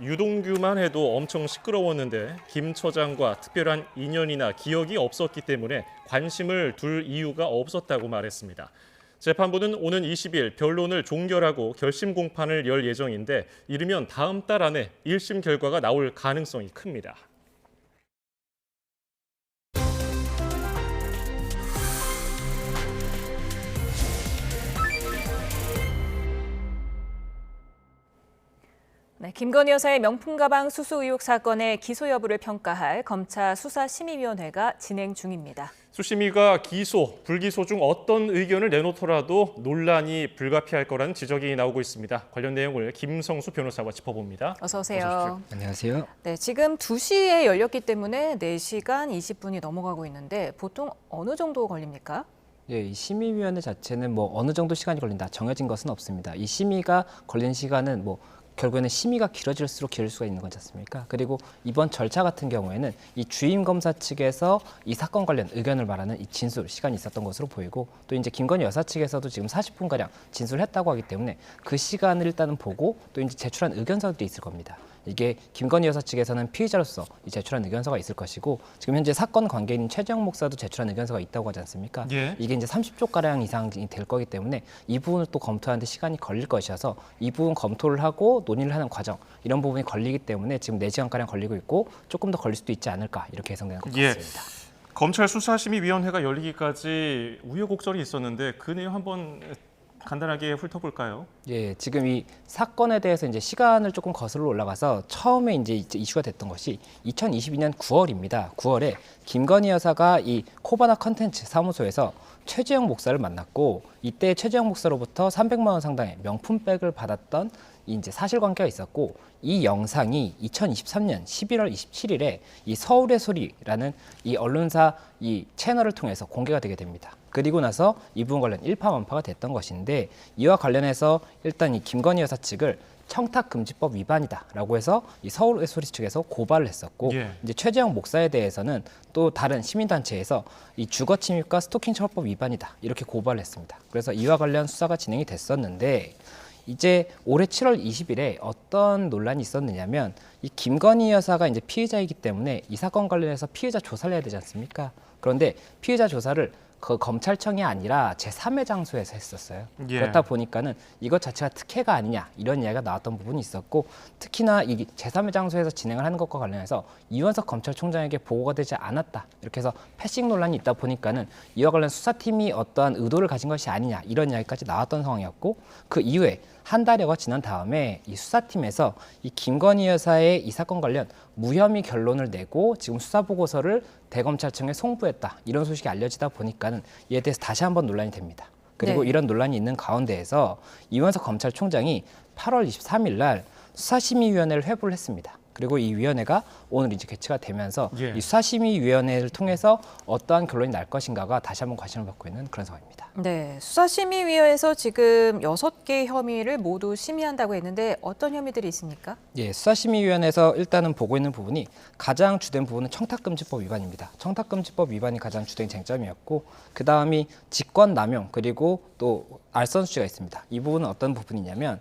유동규만 해도 엄청 시끄러웠는데 김 처장과 특별한 인연이나 기억이 없었기 때문에 관심을 둘 이유가 없었다고 말했습니다. 재판부는 오는 20일 변론을 종결하고 결심 공판을 열 예정인데 이르면 다음 달 안에 1심 결과가 나올 가능성이 큽니다. 네, 김건희 여사의 명품 가방 수수 의혹 사건의 기소 여부를 평가할 검찰 수사심의위원회가 진행 중입니다. 수심위가 기소, 불기소 중 어떤 의견을 내놓더라도 논란이 불가피할 거라는 지적이 나오고 있습니다. 관련 내용을 김성수 변호사와 짚어봅니다. 어서 오세요. 안녕하세요. 네, 지금 2시에 열렸기 때문에 4시간 20분이 넘어가고 있는데 보통 어느 정도 걸립니까? 예, 이 심의위원회 자체는 어느 정도 시간이 걸린다 정해진 것은 없습니다. 이 심의가 걸린 시간은 결국에는 심의가 길어질수록 길을 수가 있는 거지 않습니까? 그리고 이번 절차 같은 경우에는 이 주임 검사 측에서 이 사건 관련 의견을 말하는 이 진술 시간이 있었던 것으로 보이고 또 이제 김건희 여사 측에서도 지금 40분가량 진술했다고 하기 때문에 그 시간을 일단은 보고 또 이제 제출한 의견서들이 있을 겁니다. 이게 김건희 여사 측에서는 피의자로서 제출한 의견서가 있을 것이고 지금 현재 사건 관계인 최재형 목사도 제출한 의견서가 있다고 하지 않습니까? 예. 이게 이제 30쪽가량 이상이 될 거기 때문에 이 부분을 또 검토하는데 시간이 걸릴 것이어서 이 부분 검토를 하고 논의를 하는 과정 이런 부분이 걸리기 때문에 지금 4시간가량 걸리고 있고 조금 더 걸릴 수도 있지 않을까 이렇게 예상되는 것 같습니다. 검찰 수사심의위원회가 열리기까지 우여곡절이 있었는데 그 내용 한번 간단하게 훑어볼까요? 예, 지금 이 사건에 대해서 이제 시간을 조금 거슬러 올라가서 처음에 이제 이슈가 됐던 것이 2022년 9월입니다. 9월에 김건희 여사가 이 코바나 컨텐츠 사무소에서 최재형 목사를 만났고 이때 최재형 목사로부터 300만 원 상당의 명품백을 받았던 이제 사실관계가 있었고 이 영상이 2023년 11월 27일에 이 서울의 소리라는 이 언론사 이 채널을 통해서 공개가 되게 됩니다. 그리고 나서 이 부분 관련 일파만파가 됐던 것인데 이와 관련해서 일단 이 김건희 여사 측을 청탁금지법 위반이다라고 해서 이 서울의 소리 측에서 고발을 했었고 이제 최재형 목사에 대해서는 또 다른 시민단체에서 이 주거침입과 스토킹 처벌법 위반이다 이렇게 고발을 했습니다. 그래서 이와 관련 수사가 진행이 됐었는데 이제 올해 7월 20일에 어떤 논란이 있었느냐면 이 김건희 여사가 이제 피해자이기 때문에 이 사건 관련해서 피해자 조사를 해야 되지 않습니까? 그런데 피해자 조사를 그 검찰청이 아니라 제3의 장소에서 했었어요. 예. 그렇다 보니까는 이것 자체가 특혜가 아니냐 이런 이야기가 나왔던 부분이 있었고, 특히나 이 제3의 장소에서 진행을 하는 것과 관련해서 이원석 검찰총장에게 보고가 되지 않았다, 이렇게 해서 패싱 논란이 있다 보니까는 이와 관련 수사팀이 어떠한 의도를 가진 것이 아니냐 이런 이야기까지 나왔던 상황이었고, 그 이후에 한 달여가 지난 다음에 이 수사팀에서 이 김건희 여사의 이 사건 관련 무혐의 결론을 내고 지금 수사 보고서를 대검찰청에 송부했다, 이런 소식이 알려지다 보니까는 이에 대해서 다시 한번 논란이 됩니다. 그리고 네. 이런 논란이 있는 가운데에서 이원석 검찰총장이 8월 23일 날 수사심의위원회를 회부를 했습니다. 그리고 이 위원회가 오늘 이제 개최가 되면서 예. 이 수사심의위원회를 통해서 어떠한 결론이 날 것인가가 다시 한번 관심을 받고 있는 그런 상황입니다. 네, 수사심의위에서 지금 6개 혐의를 모두 심의한다고 했는데 어떤 혐의들이 있습니까? 예, 수사심의위원회에서 일단은 보고 있는 부분이 가장 주된 부분은 청탁금지법 위반입니다. 청탁금지법 위반이 가장 주된 쟁점이었고, 그 다음이 직권남용 그리고 또 알선수재가 있습니다. 이 부분은 어떤 부분이냐면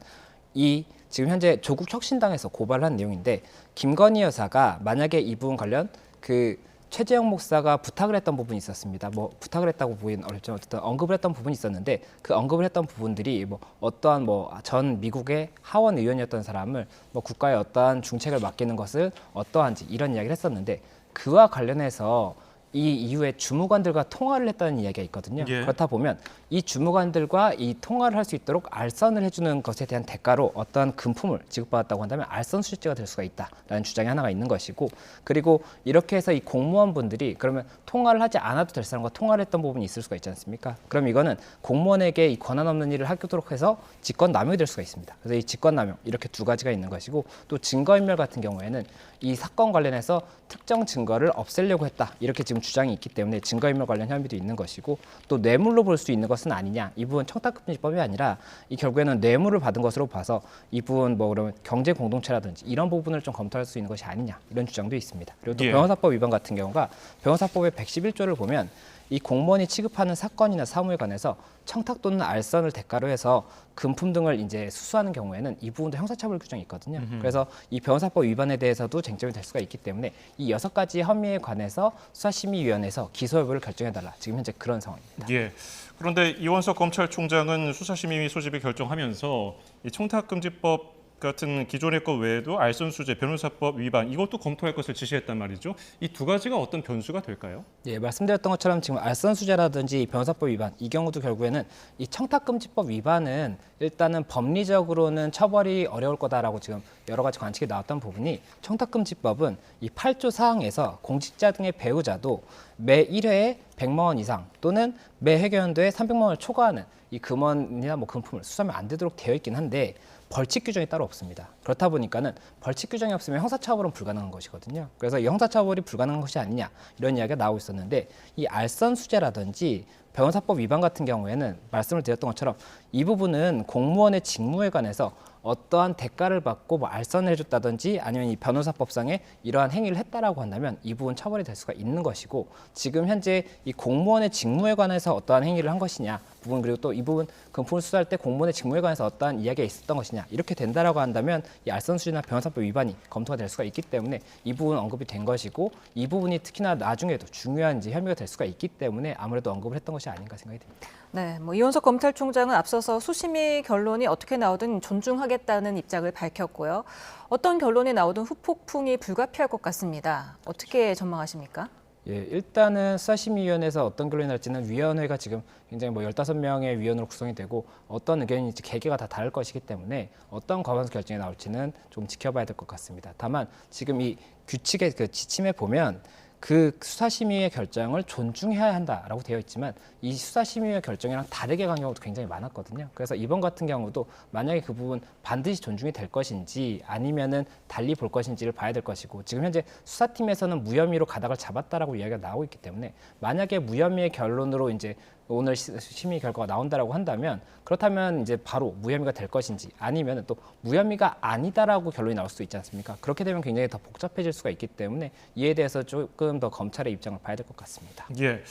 이 지금 현재 조국 혁신당에서 고발을 한 내용인데, 김건희 여사가 만약에 이 부분 관련 그 최재형 목사가 부탁을 했던 부분이 있었습니다. 뭐 부탁을 했다고 보기는 어렵지만 어쨌든 언급을 했던 부분이 있었는데, 그 언급을 했던 부분들이 뭐 어떠한 뭐 전 미국의 하원 의원이었던 사람을 뭐 국가의 어떠한 중책을 맡기는 것을 어떠한지 이런 이야기를 했었는데, 그와 관련해서 이 이후에 주무관들과 통화를 했다는 이야기가 있거든요. 예. 그렇다 보면 이 주무관들과 이 통화를 할 수 있도록 알선을 해주는 것에 대한 대가로 어떠한 금품을 지급받았다고 한다면 알선 수수죄가 될 수가 있다라는 주장이 하나가 있는 것이고, 그리고 이렇게 해서 이 공무원분들이 그러면 통화를 하지 않아도 될 사람과 통화를 했던 부분이 있을 수가 있지 않습니까? 그럼 이거는 공무원에게 이 권한 없는 일을 하도록 해서 직권남용이 될 수가 있습니다. 그래서 이 직권남용 이렇게 두 가지가 있는 것이고, 또 증거인멸 같은 경우에는 이 사건 관련해서 특정 증거를 없애려고 했다, 이렇게 지금 주장이 있기 때문에 증거인멸 관련 혐의도 있는 것이고, 또 뇌물로 볼 수 있는 것은 아니냐, 이 부분 청탁금지법이 아니라 이 결국에는 뇌물을 받은 것으로 봐서 이 부분 뭐 그러면 경제 공동체라든지 이런 부분을 좀 검토할 수 있는 것이 아니냐, 이런 주장도 있습니다. 그리고 또 예. 변호사법 위반 같은 경우가 변호사법의 111조를 보면 이 공무원이 취급하는 사건이나 사무에 관해서 청탁 또는 알선을 대가로 해서 금품 등을 이제 수수하는 경우에는 이 부분도 형사처벌 규정이 있거든요. 그래서 이 변호사법 위반에 대해서도 쟁점이 될 수가 있기 때문에 이 6가지 혐의에 관해서 수사심의위원회에서 기소 여부를 결정해달라, 지금 현재 그런 상황입니다. 예. 그런데 이원석 검찰총장은 수사심의위 소집을 결정하면서 이 청탁금지법 같은 기존의 것 외에도 알선수재, 변호사법 위반 이것도 검토할 것을 지시했단 말이죠. 이 두 가지가 어떤 변수가 될까요? 예, 말씀드렸던 것처럼 지금 알선수재라든지 변호사법 위반, 이 경우도 결국에는 이 청탁금지법 위반은 일단은 법리적으로는 처벌이 어려울 거다라고 지금 여러 가지 관측이 나왔던 부분이, 청탁금지법은 이 8조 사항에서 공직자 등의 배우자도 매 1회에 100만 원 이상 또는 매 회계연도에 300만 원을 초과하는 이 금원이나 뭐 금품을 수수하면 안 되도록 되어 있긴 한데 벌칙 규정이 따로 없습니다. 그렇다 보니까는 벌칙 규정이 없으면 형사처벌은 불가능한 것이거든요. 그래서 이 형사처벌이 불가능한 것이 아니냐, 이런 이야기가 나오고 있었는데, 이 알선수재라든지 변호사법 위반 같은 경우에는 말씀을 드렸던 것처럼 이 부분은 공무원의 직무에 관해서 어떠한 대가를 받고 뭐 알선을 해줬다든지 아니면 이 변호사법상에 이러한 행위를 했다라고 한다면 이 부분 처벌이 될 수가 있는 것이고, 지금 현재 이 공무원의 직무에 관해서 어떠한 행위를 한 것이냐 부분, 그리고 또 이 부분 금품을 수사할 때 공무원의 직무에 관해서 어떠한 이야기가 있었던 것이냐, 이렇게 된다라고 한다면 이 알선수재나 변호사법 위반이 검토가 될 수가 있기 때문에 이 부분 언급이 된 것이고, 이 부분이 특히나 나중에도 중요한 이제 혐의가 될 수가 있기 때문에 아무래도 언급을 했던 것이 아닌가 생각이 듭니다. 네, 뭐 이원석 검찰총장은 앞서서 수심의 결론이 어떻게 나오든 존중하겠다는 입장을 밝혔고요. 어떤 결론이 나오든 후폭풍이 불가피할 것 같습니다. 어떻게 전망하십니까? 예, 일단은 수사심의위원회에서 어떤 결론이 날지는 위원회가 지금 굉장히 뭐 15명의 위원으로 구성이 되고 어떤 의견인지 개개가 다 다를 것이기 때문에 어떤 과반수 결정이 나올지는 좀 지켜봐야 될 것 같습니다. 다만 지금 이 규칙의 그 지침에 보면 그 수사심의의 결정을 존중해야 한다라고 되어 있지만 이 수사심의의 결정이랑 다르게 간 경우도 굉장히 많았거든요. 그래서 이번 같은 경우도 만약에 그 부분 반드시 존중이 될 것인지 아니면은 달리 볼 것인지를 봐야 될 것이고, 지금 현재 수사팀에서는 무혐의로 가닥을 잡았다라고 이야기가 나오고 있기 때문에 만약에 무혐의의 결론으로 이제 오늘 심의 결과가 나온다라고 한다면, 그렇다면 이제 바로 무혐의가 될 것인지 아니면 또 무혐의가 아니다라고 결론이 나올 수 있지 않습니까? 그렇게 되면 굉장히 더 복잡해질 수가 있기 때문에 이에 대해서 조금 더 검찰의 입장을 봐야 될 것 같습니다. 예,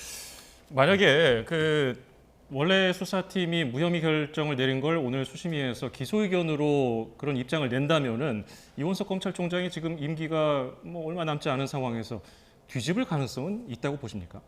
만약에 그 원래 수사팀이 무혐의 결정을 내린 걸 오늘 수심위에서 기소 의견으로 그런 입장을 낸다면은 이원석 검찰총장이 지금 임기가 뭐 얼마 남지 않은 상황에서 뒤집을 가능성은 있다고 보십니까?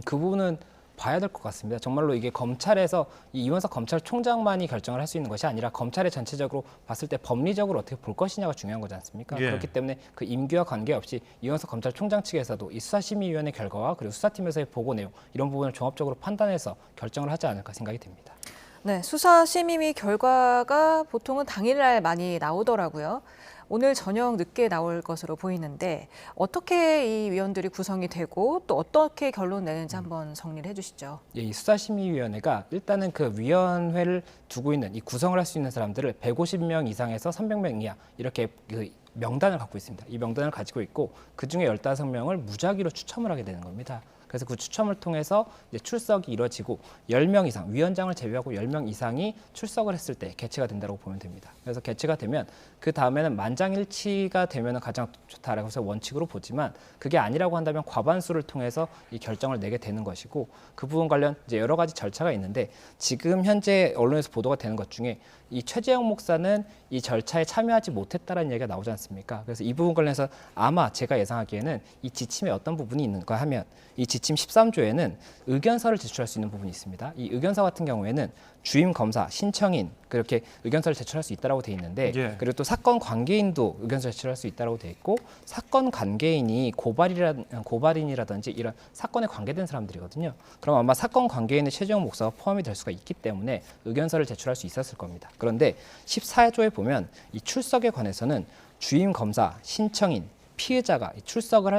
그 부분은 봐야 될 것 같습니다. 정말로 이게 검찰에서 이 이원석 검찰총장만이 결정을 할 수 있는 것이 아니라 검찰의 전체적으로 봤을 때 법리적으로 어떻게 볼 것이냐가 중요한 거지 않습니까? 예. 그렇기 때문에 그 임기와 관계없이 이원석 검찰총장 측에서도 이 수사심의위원회 결과와 그리고 수사팀에서의 보고 내용 이런 부분을 종합적으로 판단해서 결정을 하지 않을까 생각이 됩니다. 네, 수사심의위 결과가 보통은 당일날 많이 나오더라고요. 오늘 저녁 늦게 나올 것으로 보이는데 어떻게 이 위원들이 구성이 되고 또 어떻게 결론 내는지 한번 정리를 해주시죠. 예, 이 수사심의위원회가 일단은 그 위원회를 두고 있는 이 구성을 할 수 있는 사람들을 150명 이상에서 300명 이하 이렇게 그 명단을 갖고 있습니다. 이 명단을 가지고 있고 그중에 15명을 무작위로 추첨을 하게 되는 겁니다. 그래서 그 추첨을 통해서 이제 출석이 이루어지고 10명 이상, 위원장을 제외하고 10명 이상이 출석을 했을 때 개최가 된다고 보면 됩니다. 그래서 개최가 되면 그 다음에는 만장일치가 되면 가장 좋다라고 해서 원칙으로 보지만 그게 아니라고 한다면 과반수를 통해서 이 결정을 내게 되는 것이고 그 부분 관련 이제 여러 가지 절차가 있는데 지금 현재 언론에서 보도가 되는 것 중에 이 최재형 목사는 이 절차에 참여하지 못했다라는 얘기가 나오지 않습니까? 그래서 이 부분 관련해서 아마 제가 예상하기에는 이 지침에 어떤 부분이 있는가 하면 이 지침 13조에는 의견서를 제출할 수 있는 부분이 있습니다. 이 의견서 같은 경우에는 주임 검사, 신청인 그렇게 의견서를 제출할 수 있다고 돼 있는데 예. 그리고 또 사건 관계인도 의견서 제출할 수 있다고 돼 있고 사건 관계인이 고발인이라든지 이런 사건에 관계된 사람들이거든요. 그럼 아마 사건 관계인의 최재형 목사가 포함이 될 수가 있기 때문에 의견서를 제출할 수 있었을 겁니다. 그런데 14조에 보면 이 출석에 관해서는 주임 검사, 신청인, 피의자가 출석을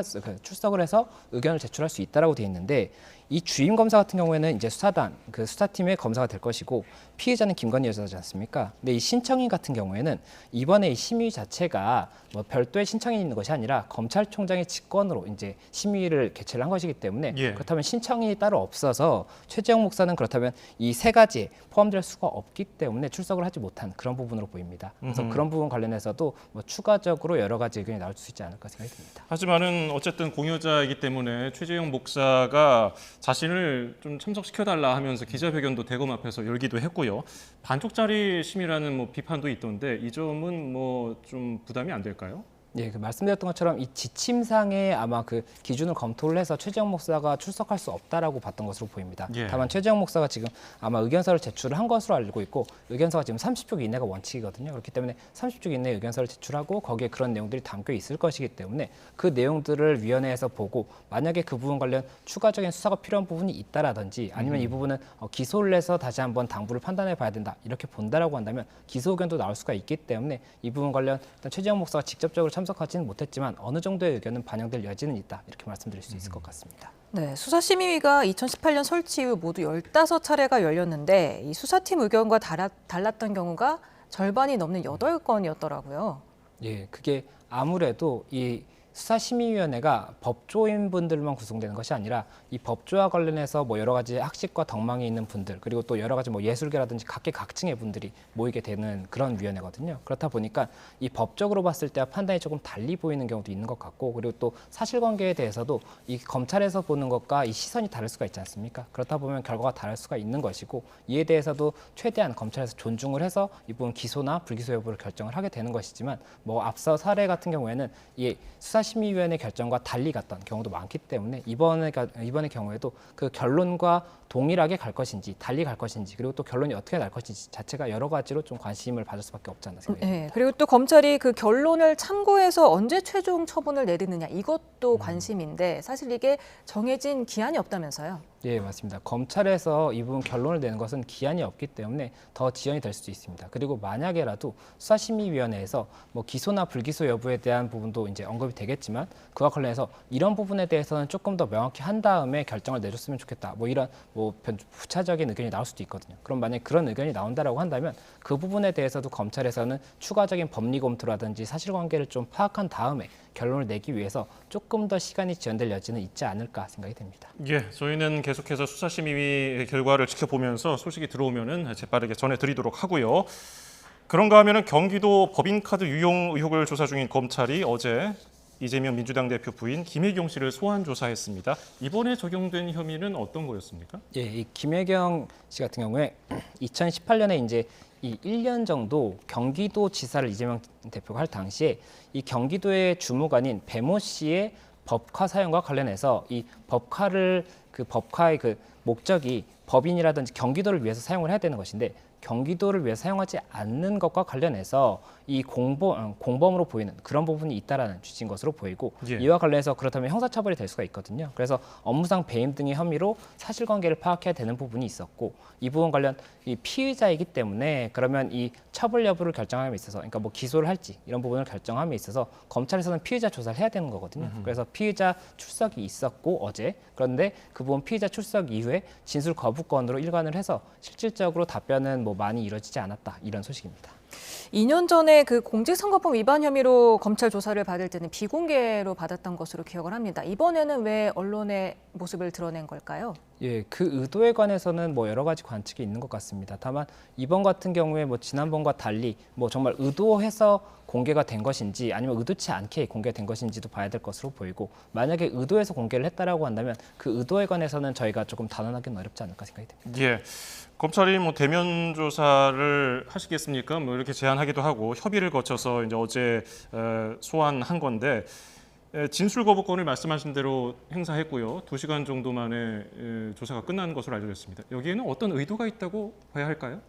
해서 의견을 제출할 수 있다라고 돼 있는데 이 주임 검사 같은 경우에는 이제 수사단, 그 수사팀의 검사가 될 것이고 피의자는 김건희 여사지 않습니까? 근데 이 신청인 같은 경우에는 이번에 이 심의 자체가 뭐 별도의 신청인이 있는 것이 아니라 검찰총장의 직권으로 이제 심의를 개최를 한 것이기 때문에 예. 그렇다면 신청인이 따로 없어서 최재형 목사는 그렇다면 이 세 가지에 포함될 수가 없기 때문에 출석을 하지 못한 그런 부분으로 보입니다. 그래서 그런 부분 관련해서도 뭐 추가적으로 여러 가지 의견이 나올 수 있지 않을까 생각이 듭니다. 하지만은 어쨌든 공여자이기 때문에 최재형 목사가 자신을 좀 참석시켜달라 하면서 기자회견도 대검 앞에서 열기도 했고요. 반쪽짜리 심의라는 뭐 비판도 있던데 이 점은 뭐 좀 부담이 안 될까요? 예, 그 말씀드렸던 것처럼 이 지침상에 아마 그 기준을 검토를 해서 최재형 목사가 출석할 수 없다라고 봤던 것으로 보입니다. 예. 다만 최재형 목사가 지금 아마 의견서를 제출을 한 것으로 알고 있고 의견서가 지금 30쪽 이내가 원칙이거든요. 그렇기 때문에 30쪽 이내에 의견서를 제출하고 거기에 그런 내용들이 담겨 있을 것이기 때문에 그 내용들을 위원회에서 보고 만약에 그 부분 관련 추가적인 수사가 필요한 부분이 있다라든지 아니면 이 부분은 기소를 해서 다시 한번 당부를 판단해 봐야 된다 이렇게 본다라고 한다면 기소 의견도 나올 수가 있기 때문에 이 부분 관련 일단 최재형 목사가 직접적으로 참석하지는 못했지만 어느 정도의 의견은 반영될 여지는 있다 이렇게 말씀드릴 수 있을 것 같습니다. 네, 수사심의위가 2018년 설치 이후 모두 15차례가 열렸는데 이 수사팀 의견과 달랐던 경우가 절반이 넘는 8건이었더라고요. 예, 그게 아무래도 이 수사심의위원회가 법조인 분들만 구성되는 것이 아니라 이 법조와 관련해서 뭐 여러 가지 학식과 덕망이 있는 분들 그리고 또 여러 가지 뭐 예술계라든지 각계각층의 분들이 모이게 되는 그런 위원회거든요. 그렇다 보니까 이 법적으로 봤을 때와 판단이 조금 달리 보이는 경우도 있는 것 같고 그리고 또 사실관계에 대해서도 이 검찰에서 보는 것과 이 시선이 다를 수가 있지 않습니까? 그렇다 보면 결과가 다를 수가 있는 것이고 이에 대해서도 최대한 검찰에서 존중을 해서 이 부분 기소나 불기소 여부를 결정을 하게 되는 것이지만 뭐 앞서 사례 같은 경우에는 이 수사심의위원회 결정과 달리 갔던 경우도 많기 때문에 이번의 경우에도 그 결론과 동일하게 갈 것인지 달리 갈 것인지 그리고 또 결론이 어떻게 날 것인지 자체가 여러 가지로 좀 관심을 받을 수밖에 없지 않나 생각합니다. 네, 그리고 또 검찰이 그 결론을 참고해서 언제 최종 처분을 내리느냐 이것도 관심인데 사실 이게 정해진 기한이 없다면서요? 예, 맞습니다. 검찰에서 이 부분 결론을 내는 것은 기한이 없기 때문에 더 지연이 될 수도 있습니다. 그리고 만약에라도 수사심의위원회에서 뭐 기소나 불기소 여부에 대한 부분도 이제 언급이 되겠지만 그와 관련해서 이런 부분에 대해서는 조금 더 명확히 한 다음에 결정을 내줬으면 좋겠다. 뭐 이런 뭐 부차적인 의견이 나올 수도 있거든요. 그럼 만약에 그런 의견이 나온다라고 한다면 그 부분에 대해서도 검찰에서는 추가적인 법리 검토라든지 사실관계를 좀 파악한 다음에 결론을 내기 위해서 조금 더 시간이 지연될 여지는 있지 않을까 생각이 됩니다. 예, 저희는 계속해서 수사심의위 결과를 지켜보면서 소식이 들어오면은 재빠르게 전해드리도록 하고요. 그런가 하면은 경기도 법인카드 유용 의혹을 조사 중인 검찰이 어제 이재명 민주당 대표 부인 김혜경 씨를 소환 조사했습니다. 이번에 적용된 혐의는 어떤 거였습니까? 예, 이 김혜경 씨 같은 경우에 2018년에 이제 이 1년 정도 경기도 지사를 이재명 대표가 할 당시에 이 경기도의 주무관인 배모 씨의 법카 사용과 관련해서 이 법카의 그 목적이 법인이라든지 경기도를 위해서 사용을 해야 되는 것인데 경기도를 위해서 사용하지 않는 것과 관련해서 이 공범으로 보이는 그런 부분이 있다라는 취지인 것으로 보이고 예. 이와 관련해서 그렇다면 형사처벌이 될 수가 있거든요. 그래서 업무상 배임 등의 혐의로 사실관계를 파악해야 되는 부분이 있었고 이 부분 관련 이 피의자이기 때문에 그러면 이 처벌 여부를 결정함에 있어서 그러니까 뭐 기소를 할지 이런 부분을 결정함에 있어서 검찰에서는 피의자 조사를 해야 되는 거거든요. 그래서 피의자 출석이 있었고 어제 그런데 그 부분 피의자 출석 이후에 진술 거부권으로 일관을 해서 실질적으로 답변은 뭐 많이 이루어지지 않았다 이런 소식입니다. 2년 전에 그 공직선거법 위반 혐의로 검찰 조사를 받을 때는 비공개로 받았던 것으로 기억을 합니다. 이번에는 왜 언론의 모습을 드러낸 걸까요? 예, 그 의도에 관해서는 뭐 여러 가지 관측이 있는 것 같습니다. 다만 이번 같은 경우에 뭐 지난번과 달리 뭐 정말 의도해서 공개가 된 것인지 아니면 의도치 않게 공개된 것인지도 봐야 될 것으로 보이고 만약에 의도해서 공개를 했다라고 한다면 그 의도에 관해서는 저희가 조금 단언하기는 어렵지 않을까 생각이 됩니다. 예. 검찰이 뭐 대면 조사를 하시겠습니까? 뭐 이렇게 제안하기도 하고 협의를 거쳐서 이제 어제 소환한 건데 진술 거부권을 말씀하신 대로 행사했고요. 2시간 정도 만에 조사가 끝난 것으로 알려졌습니다. 여기에는 어떤 의도가 있다고 봐야 할까요?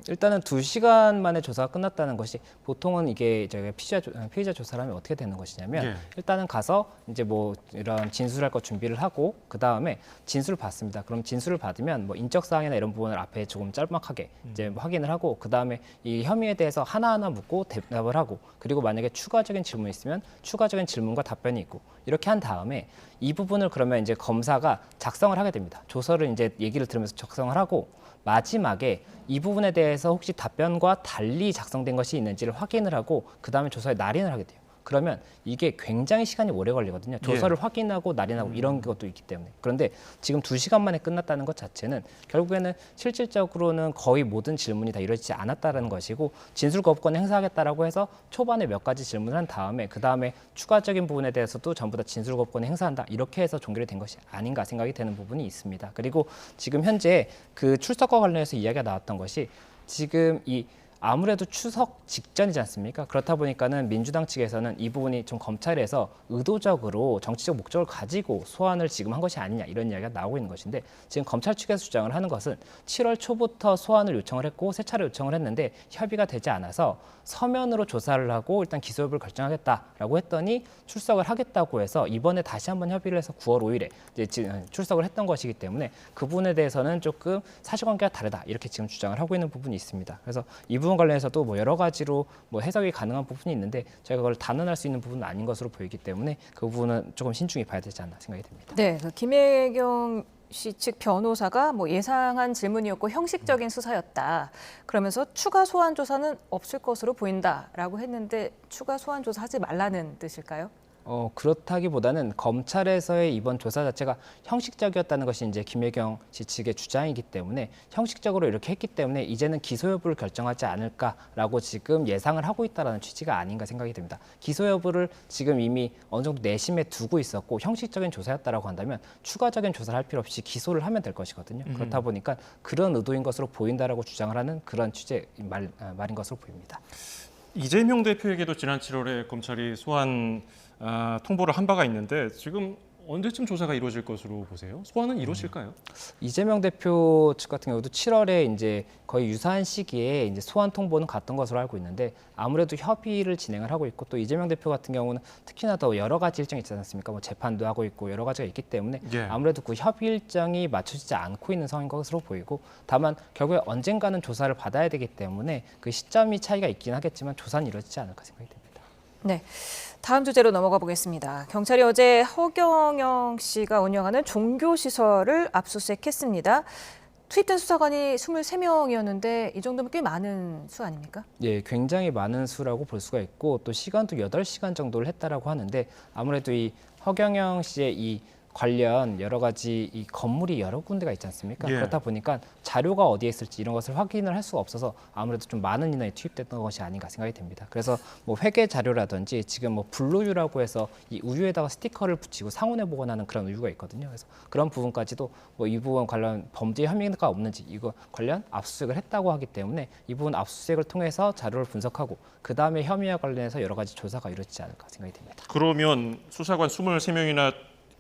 일단은 2시간 만에 조사가 끝났다는 것이 보통은 이게 저희가 피의자 조사를 하면 어떻게 되는 것이냐면 예. 일단은 가서 이제 뭐 이런 진술할 거 준비를 하고 그 다음에 진술을 받습니다. 그럼 진술을 받으면 뭐 인적 사항이나 이런 부분을 앞에 조금 짤막하게 이제 확인을 하고 그 다음에 이 혐의에 대해서 하나하나 묻고 대답을 하고 그리고 만약에 추가적인 질문이 있으면 추가적인 질문과 답변이 있고 이렇게 한 다음에 이 부분을 그러면 이제 검사가 작성을 하게 됩니다. 조서를 이제 얘기를 들으면서 작성을 하고 마지막에 이 부분에 대해서 혹시 답변과 달리 작성된 것이 있는지를 확인을 하고 그 다음에 조서에 날인을 하게 돼요. 그러면 이게 굉장히 시간이 오래 걸리거든요. 조서를 확인하고 날인하고 이런 것도 있기 때문에. 그런데 지금 2시간 만에 끝났다는 것 자체는 결국에는 실질적으로는 거의 모든 질문이 다 이루어지지 않았다는 것이고 진술 거부권 행사하겠다라고 해서 초반에 몇 가지 질문을 한 다음에 그 다음에 추가적인 부분에 대해서도 전부 다 진술 거부권을 행사한다. 이렇게 해서 종결이 된 것이 아닌가 생각이 되는 부분이 있습니다. 그리고 지금 현재 그 출석과 관련해서 이야기가 나왔던 것이 지금 이 아무래도 추석 직전이지 않습니까? 그렇다 보니까는 민주당 측에서는 이 부분이 좀 검찰에서 의도적으로 정치적 목적을 가지고 소환을 지금 한 것이 아니냐 이런 이야기가 나오고 있는 것인데 지금 검찰 측에서 주장을 하는 것은 7월 초부터 소환을 요청을 했고 세 차례 요청을 했는데 협의가 되지 않아서 서면으로 조사를 하고 일단 기소 여부를 결정하겠다라고 했더니 출석을 하겠다고 해서 이번에 다시 한번 협의를 해서 9월 5일에 이제 출석을 했던 것이기 때문에 그 부분에 대해서는 조금 사실관계가 다르다 이렇게 지금 주장을 하고 있는 부분이 있습니다. 그래서 이 부분 관련해서도 뭐 여러 가지로 뭐 해석이 가능한 부분이 있는데 저희가 그걸 단언할 수 있는 부분은 아닌 것으로 보이기 때문에 그 부분은 조금 신중히 봐야 되지 않나 생각이 됩니다. 네, 김혜경 씨 측 변호사가 뭐 예상한 질문이었고 형식적인 수사였다. 그러면서 추가 소환 조사는 없을 것으로 보인다라고 했는데 추가 소환 조사 하지 말라는 뜻일까요? 그렇다기보다는 검찰에서의 이번 조사 자체가 형식적이었다는 것이 이제 김혜경 씨 측의 주장이기 때문에 형식적으로 이렇게 했기 때문에 이제는 기소 여부를 결정하지 않을까라고 지금 예상을 하고 있다는 취지가 아닌가 생각이 듭니다. 기소 여부를 지금 이미 어느 정도 내심에 두고 있었고 형식적인 조사였다라고 한다면 추가적인 조사를 할 필요 없이 기소를 하면 될 것이거든요. 그렇다 보니까 그런 의도인 것으로 보인다라고 주장을 하는 그런 취지의 말인 것으로 보입니다. 이재명 대표에게도 지난 7월에 검찰이 소환 통보를 한 바가 있는데 지금 언제쯤 조사가 이루어질 것으로 보세요? 소환은 이루어질까요? 이재명 대표 측 같은 경우도 7월에 이제 거의 유사한 시기에 이제 소환 통보는 갔던 것으로 알고 있는데 아무래도 협의를 진행을 하고 있고 또 이재명 대표 같은 경우는 특히나 더 여러 가지 일정이 있지 않습니까? 뭐 재판도 하고 있고 여러 가지가 있기 때문에 아무래도 그 협의 일정이 맞춰지지 않고 있는 상황인 것으로 보이고 다만 결국에 언젠가는 조사를 받아야 되기 때문에 그 시점이 차이가 있긴 하겠지만 조사는 이루어지지 않을까 생각이 됩니다. 네. 다음 주제로 넘어가 보겠습니다. 경찰이 어제 허경영 씨가 운영하는 종교시설을 압수수색했습니다. 투입된 수사관이 23명이었는데 이 정도면 꽤 많은 수 아닙니까? 예, 굉장히 많은 수라고 볼 수가 있고 또 시간도 8시간 정도를 했다라고 하는데 아무래도 이 허경영 씨의 이 관련 여러 가지 이 건물이 여러 군데가 있지 않습니까? 그렇다 보니까 자료가 어디에 있을지 이런 것을 확인을 할 수가 없어서 아무래도 좀 많은 인원이 투입됐던 것이 아닌가 생각이 됩니다. 그래서 뭐 회계 자료라든지 지금 뭐 블루유라고 해서 이 우유에다가 스티커를 붙이고 상온에 보관하는 그런 우유가 있거든요. 그래서 그런 부분까지도 뭐 이 부분 관련 범죄 혐의가 없는지 이거 관련 압수수색을 했다고 하기 때문에 이 부분 압수수색을 통해서 자료를 분석하고 그 다음에 혐의와 관련해서 여러 가지 조사가 이루어지지 않을까 생각이 됩니다. 그러면 수사관 23명이나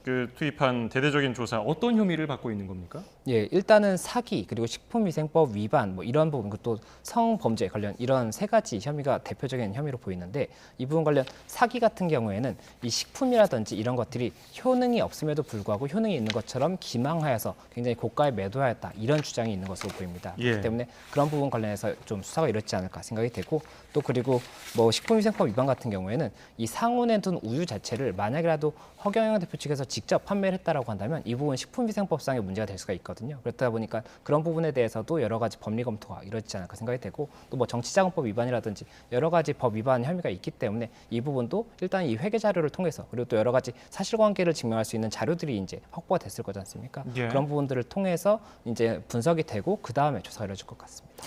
투입한 대대적인 조사 어떤 혐의를 받고 있는 겁니까? 예, 일단은 사기 그리고 식품위생법 위반 뭐 이런 부분 또 성범죄 관련 이런 세 가지 혐의가 대표적인 혐의로 보이는데 이 부분 관련 사기 같은 경우에는 이 식품이라든지 이런 것들이 효능이 없음에도 불구하고 효능이 있는 것처럼 기망하여서 굉장히 고가에 매도하였다 이런 주장이 있는 것으로 보입니다. 예. 그렇기 때문에 그런 부분 관련해서 좀 수사가 이렇지 않을까 생각이 되고 또 그리고 뭐 식품위생법 위반 같은 경우에는 이 상온에 둔 우유 자체를 만약이라도 허경영 대표 측에서 직접 판매를 했다라고 한다면 이 부분 식품위생법상의 문제가 될 수가 있거든요. 그렇다 보니까 그런 부분에 대해서도 여러 가지 법리 검토가 이루어지지 않을까 생각이 되고 또 뭐 정치자금법 위반이라든지 여러 가지 법 위반 혐의가 있기 때문에 이 부분도 일단 이 회계 자료를 통해서 그리고 또 여러 가지 사실관계를 증명할 수 있는 자료들이 이제 확보가 됐을 거지 않습니까? 예. 그런 부분들을 통해서 이제 분석이 되고 그 다음에 조사가 이루어질 것 같습니다.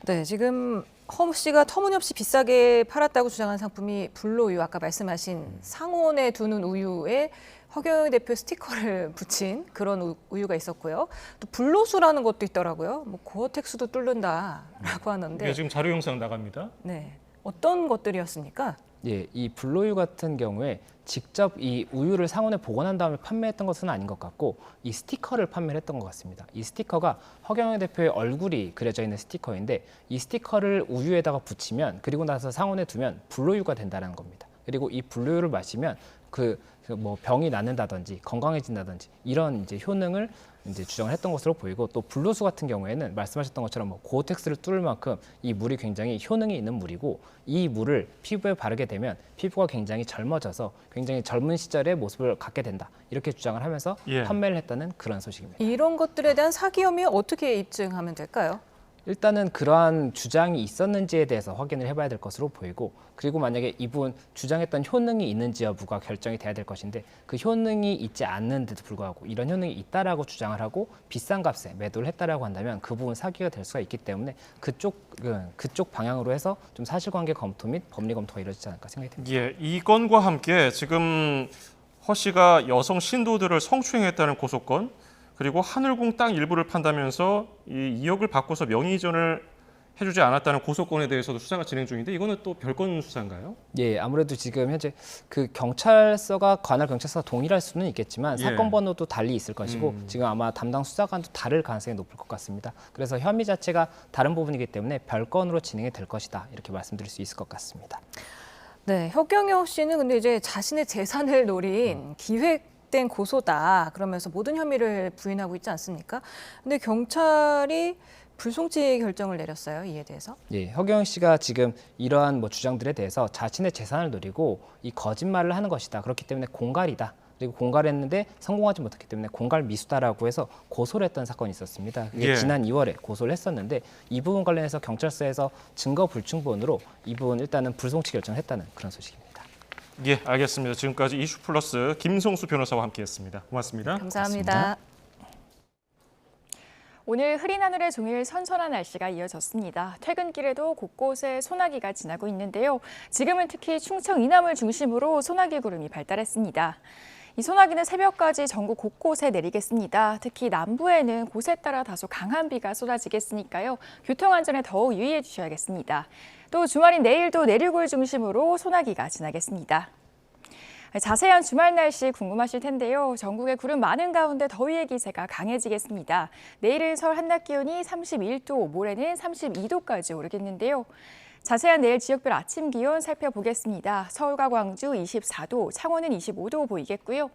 네, 지금 허 씨가 터무니없이 비싸게 팔았다고 주장한 상품이 불로우유, 아까 말씀하신 상온에 두는 우유에 허경영 대표 스티커를 붙인 그런 우유가 있었고요. 또 불로수라는 것도 있더라고요. 뭐 고어텍스도 뚫는다라고 하는데. 이게 지금 자료 영상 나갑니다. 네, 어떤 것들이었습니까? 예, 이 불로유 같은 경우에 직접 이 우유를 상온에 보관한 다음에 판매했던 것은 아닌 것 같고 이 스티커를 판매를 했던 것 같습니다. 이 스티커가 허경영 대표의 얼굴이 그려져 있는 스티커인데 이 스티커를 우유에다가 붙이면 그리고 나서 상온에 두면 불로유가 된다는 겁니다. 그리고 이 불로유를 마시면 뭐 병이 낫는다든지 건강해진다든지 이런 이제 효능을 이제 주장을 했던 것으로 보이고 또 불로수 같은 경우에는 말씀하셨던 것처럼 뭐 고어텍스를 뚫을 만큼 이 물이 굉장히 효능이 있는 물이고 이 물을 피부에 바르게 되면 피부가 굉장히 젊어져서 굉장히 젊은 시절의 모습을 갖게 된다 이렇게 주장을 하면서 예. 판매를 했다는 그런 소식입니다. 이런 것들에 대한 사기 혐의 어떻게 입증하면 될까요? 일단은 그러한 주장이 있었는지에 대해서 확인을 해봐야 될 것으로 보이고 그리고 만약에 이분 주장했던 효능이 있는지 여부가 결정이 돼야 될 것인데 그 효능이 있지 않는데도 불구하고 이런 효능이 있다라고 주장을 하고 비싼 값에 매도를 했다라고 한다면 그 부분 사기가 될 수가 있기 때문에 그쪽 방향으로 해서 좀 사실관계 검토 및 법리 검토가 이루어지지 않을까 생각이 듭니다. 예, 이 건과 함께 지금 허 씨가 여성 신도들을 성추행했다는 고소건 그리고 하늘궁 땅 일부를 판다면서 이 2억을 바꿔서 명의 이전을 해주지 않았다는 고소건에 대해서도 수사가 진행 중인데 이거는 또 별건 수사인가요? 예, 아무래도 지금 현재 그 경찰서가 관할 경찰서가 동일할 수는 있겠지만 예. 사건 번호도 달리 있을 것이고 지금 아마 담당 수사관도 다를 가능성이 높을 것 같습니다. 그래서 혐의 자체가 다른 부분이기 때문에 별건으로 진행이 될 것이다 이렇게 말씀드릴 수 있을 것 같습니다. 네, 허경영 씨는 근데 이제 자신의 재산을 노린 기획된 고소다 그러면서 모든 혐의를 부인하고 있지 않습니까? 근데 경찰이 불송치 결정을 내렸어요. 이에 대해서. 예, 허경영 씨가 지금 이러한 뭐 주장들에 대해서 자신의 재산을 노리고 이 거짓말을 하는 것이다. 그렇기 때문에 공갈이다. 그리고 공갈을 했는데 성공하지 못했기 때문에 공갈 미수다라고 해서 고소를 했던 사건이 있었습니다. 그게 예. 지난 2월에 고소를 했었는데 이 부분 관련해서 경찰서에서 증거 불충분으로 이 부분 일단은 불송치 결정을 했다는 그런 소식입니다. 예, 알겠습니다. 지금까지 이슈플러스 김성수 변호사와 함께했습니다. 고맙습니다. 감사합니다. 고맙습니다. 오늘 흐린 하늘에 종일 선선한 날씨가 이어졌습니다. 퇴근길에도 곳곳에 소나기가 지나고 있는데요. 지금은 특히 충청 이남을 중심으로 소나기 구름이 발달했습니다. 이 소나기는 새벽까지 전국 곳곳에 내리겠습니다. 특히 남부에는 곳에 따라 다소 강한 비가 쏟아지겠으니까요. 교통안전에 더욱 유의해 주셔야겠습니다. 또 주말인 내일도 내륙을 중심으로 소나기가 지나겠습니다. 자세한 주말 날씨 궁금하실 텐데요. 전국에 구름 많은 가운데 더위의 기세가 강해지겠습니다. 내일은 서울 한낮 기온이 31도, 모레는 32도까지 오르겠는데요. 자세한 내일 지역별 아침 기온 살펴보겠습니다. 서울과 광주 24도, 창원은 25도 보이겠고요.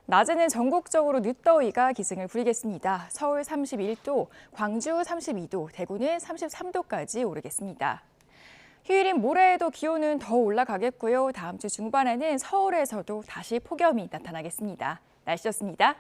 낮에는 전국적으로 늦더위가 기승을 부리겠습니다. 서울 31도, 광주 32도, 대구는 33도까지 오르겠습니다. 휴일인 모레에도 기온은 더 올라가겠고요. 다음 주 중반에는 서울에서도 다시 폭염이 나타나겠습니다. 날씨였습니다.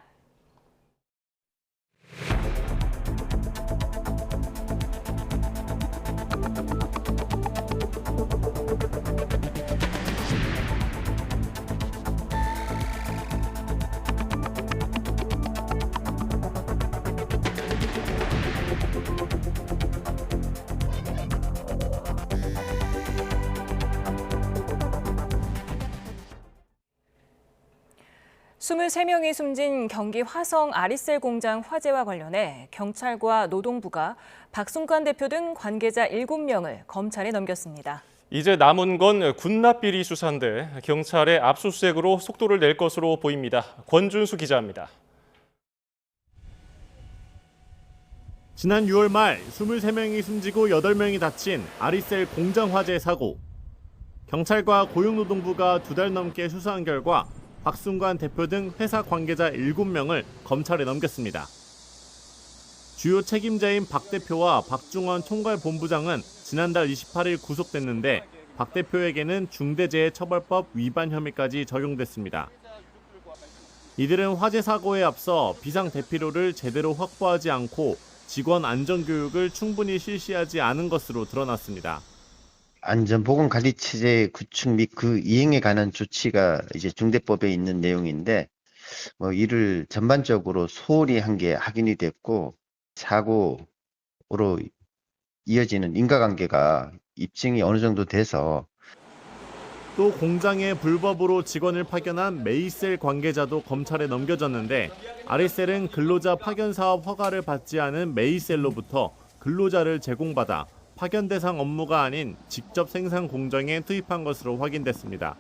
스물세 명이 숨진 경기 화성 아리셀 공장 화재와 관련해 경찰과 노동부가 박순관 대표 등 관계자 7명을 검찰에 넘겼습니다. 이제 남은 건 군납비리 수사인데 경찰의 압수수색으로 속도를 낼 것으로 보입니다. 권준수 기자입니다. 지난 6월 말 23명이 숨지고 8명이 다친 아리셀 공장 화재 사고. 경찰과 고용노동부가 2달 넘게 수사한 결과 박순관 대표 등 회사 관계자 7명을 검찰에 넘겼습니다. 주요 책임자인 박 대표와 박중원 총괄본부장은 지난달 28일 구속됐는데 박 대표에게는 중대재해처벌법 위반 혐의까지 적용됐습니다. 이들은 화재 사고에 앞서 비상 대피로를 제대로 확보하지 않고 직원 안전교육을 충분히 실시하지 않은 것으로 드러났습니다. 안전보건관리체제 구축 및 그 이행에 관한 조치가 이제 중대법에 있는 내용인데 이를 전반적으로 소홀히 한 게 확인이 됐고 사고로 이어지는 인과관계가 입증이 어느 정도 돼서 또 공장에 불법으로 직원을 파견한 메이셀 관계자도 검찰에 넘겨졌는데 아리셀은 근로자 파견 사업 허가를 받지 않은 메이셀로부터 근로자를 제공받아 파견 대상 업무가 아닌 직접 생산 공정에 투입한 것으로 확인됐습니다.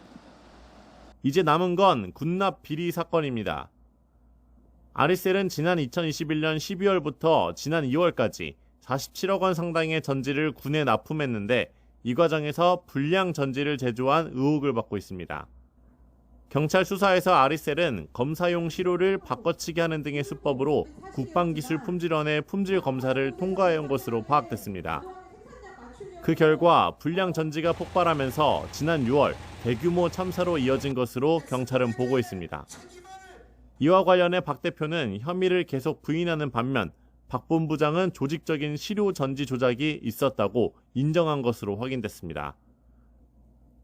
이제 남은 건 군납 비리 사건입니다. 아리셀은 지난 2021년 12월부터 지난 2월까지 47억 원 상당의 전지를 군에 납품했는데 이 과정에서 불량 전지를 제조한 의혹을 받고 있습니다. 경찰 수사에서 아리셀은 검사용 시료를 바꿔치기 하는 등의 수법으로 국방기술품질원의 품질 검사를 통과해온 것으로 파악됐습니다. 그 결과 불량 전지가 폭발하면서 지난 6월 대규모 참사로 이어진 것으로 경찰은 보고 있습니다. 이와 관련해 박 대표는 혐의를 계속 부인하는 반면 박 본부장은 조직적인 시료 전지 조작이 있었다고 인정한 것으로 확인됐습니다.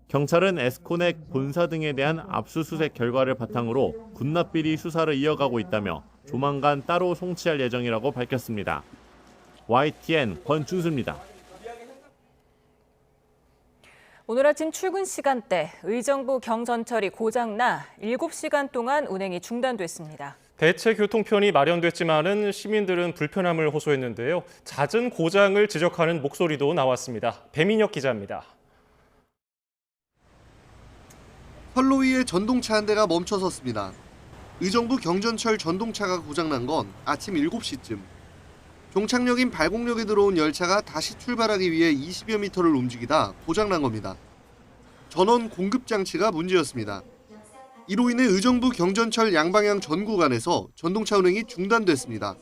경찰은 에스코넥 본사 등에 대한 압수수색 결과를 바탕으로 군납비리 수사를 이어가고 있다며 조만간 따로 송치할 예정이라고 밝혔습니다. YTN 권준수입니다. 오늘 아침 출근 시간대 의정부 경전철이 고장나 7시간 동안 운행이 중단됐습니다. 대체 교통편이 마련됐지만은 시민들은 불편함을 호소했는데요. 잦은 고장을 지적하는 목소리도 나왔습니다. 배민혁 기자입니다. 선로 위에 전동차 한 대가 멈춰섰습니다. 의정부 경전철 전동차가 고장난 건 아침 7시쯤. 종착역인 발곡역에 들어온 열차가 다시 출발하기 위해 20여 미터를 움직이다 고장난 겁니다. 전원 공급 장치가 문제였습니다. 이로 인해 의정부 경전철 양방향 전 구간에서 전동차 운행이 중단됐습니다.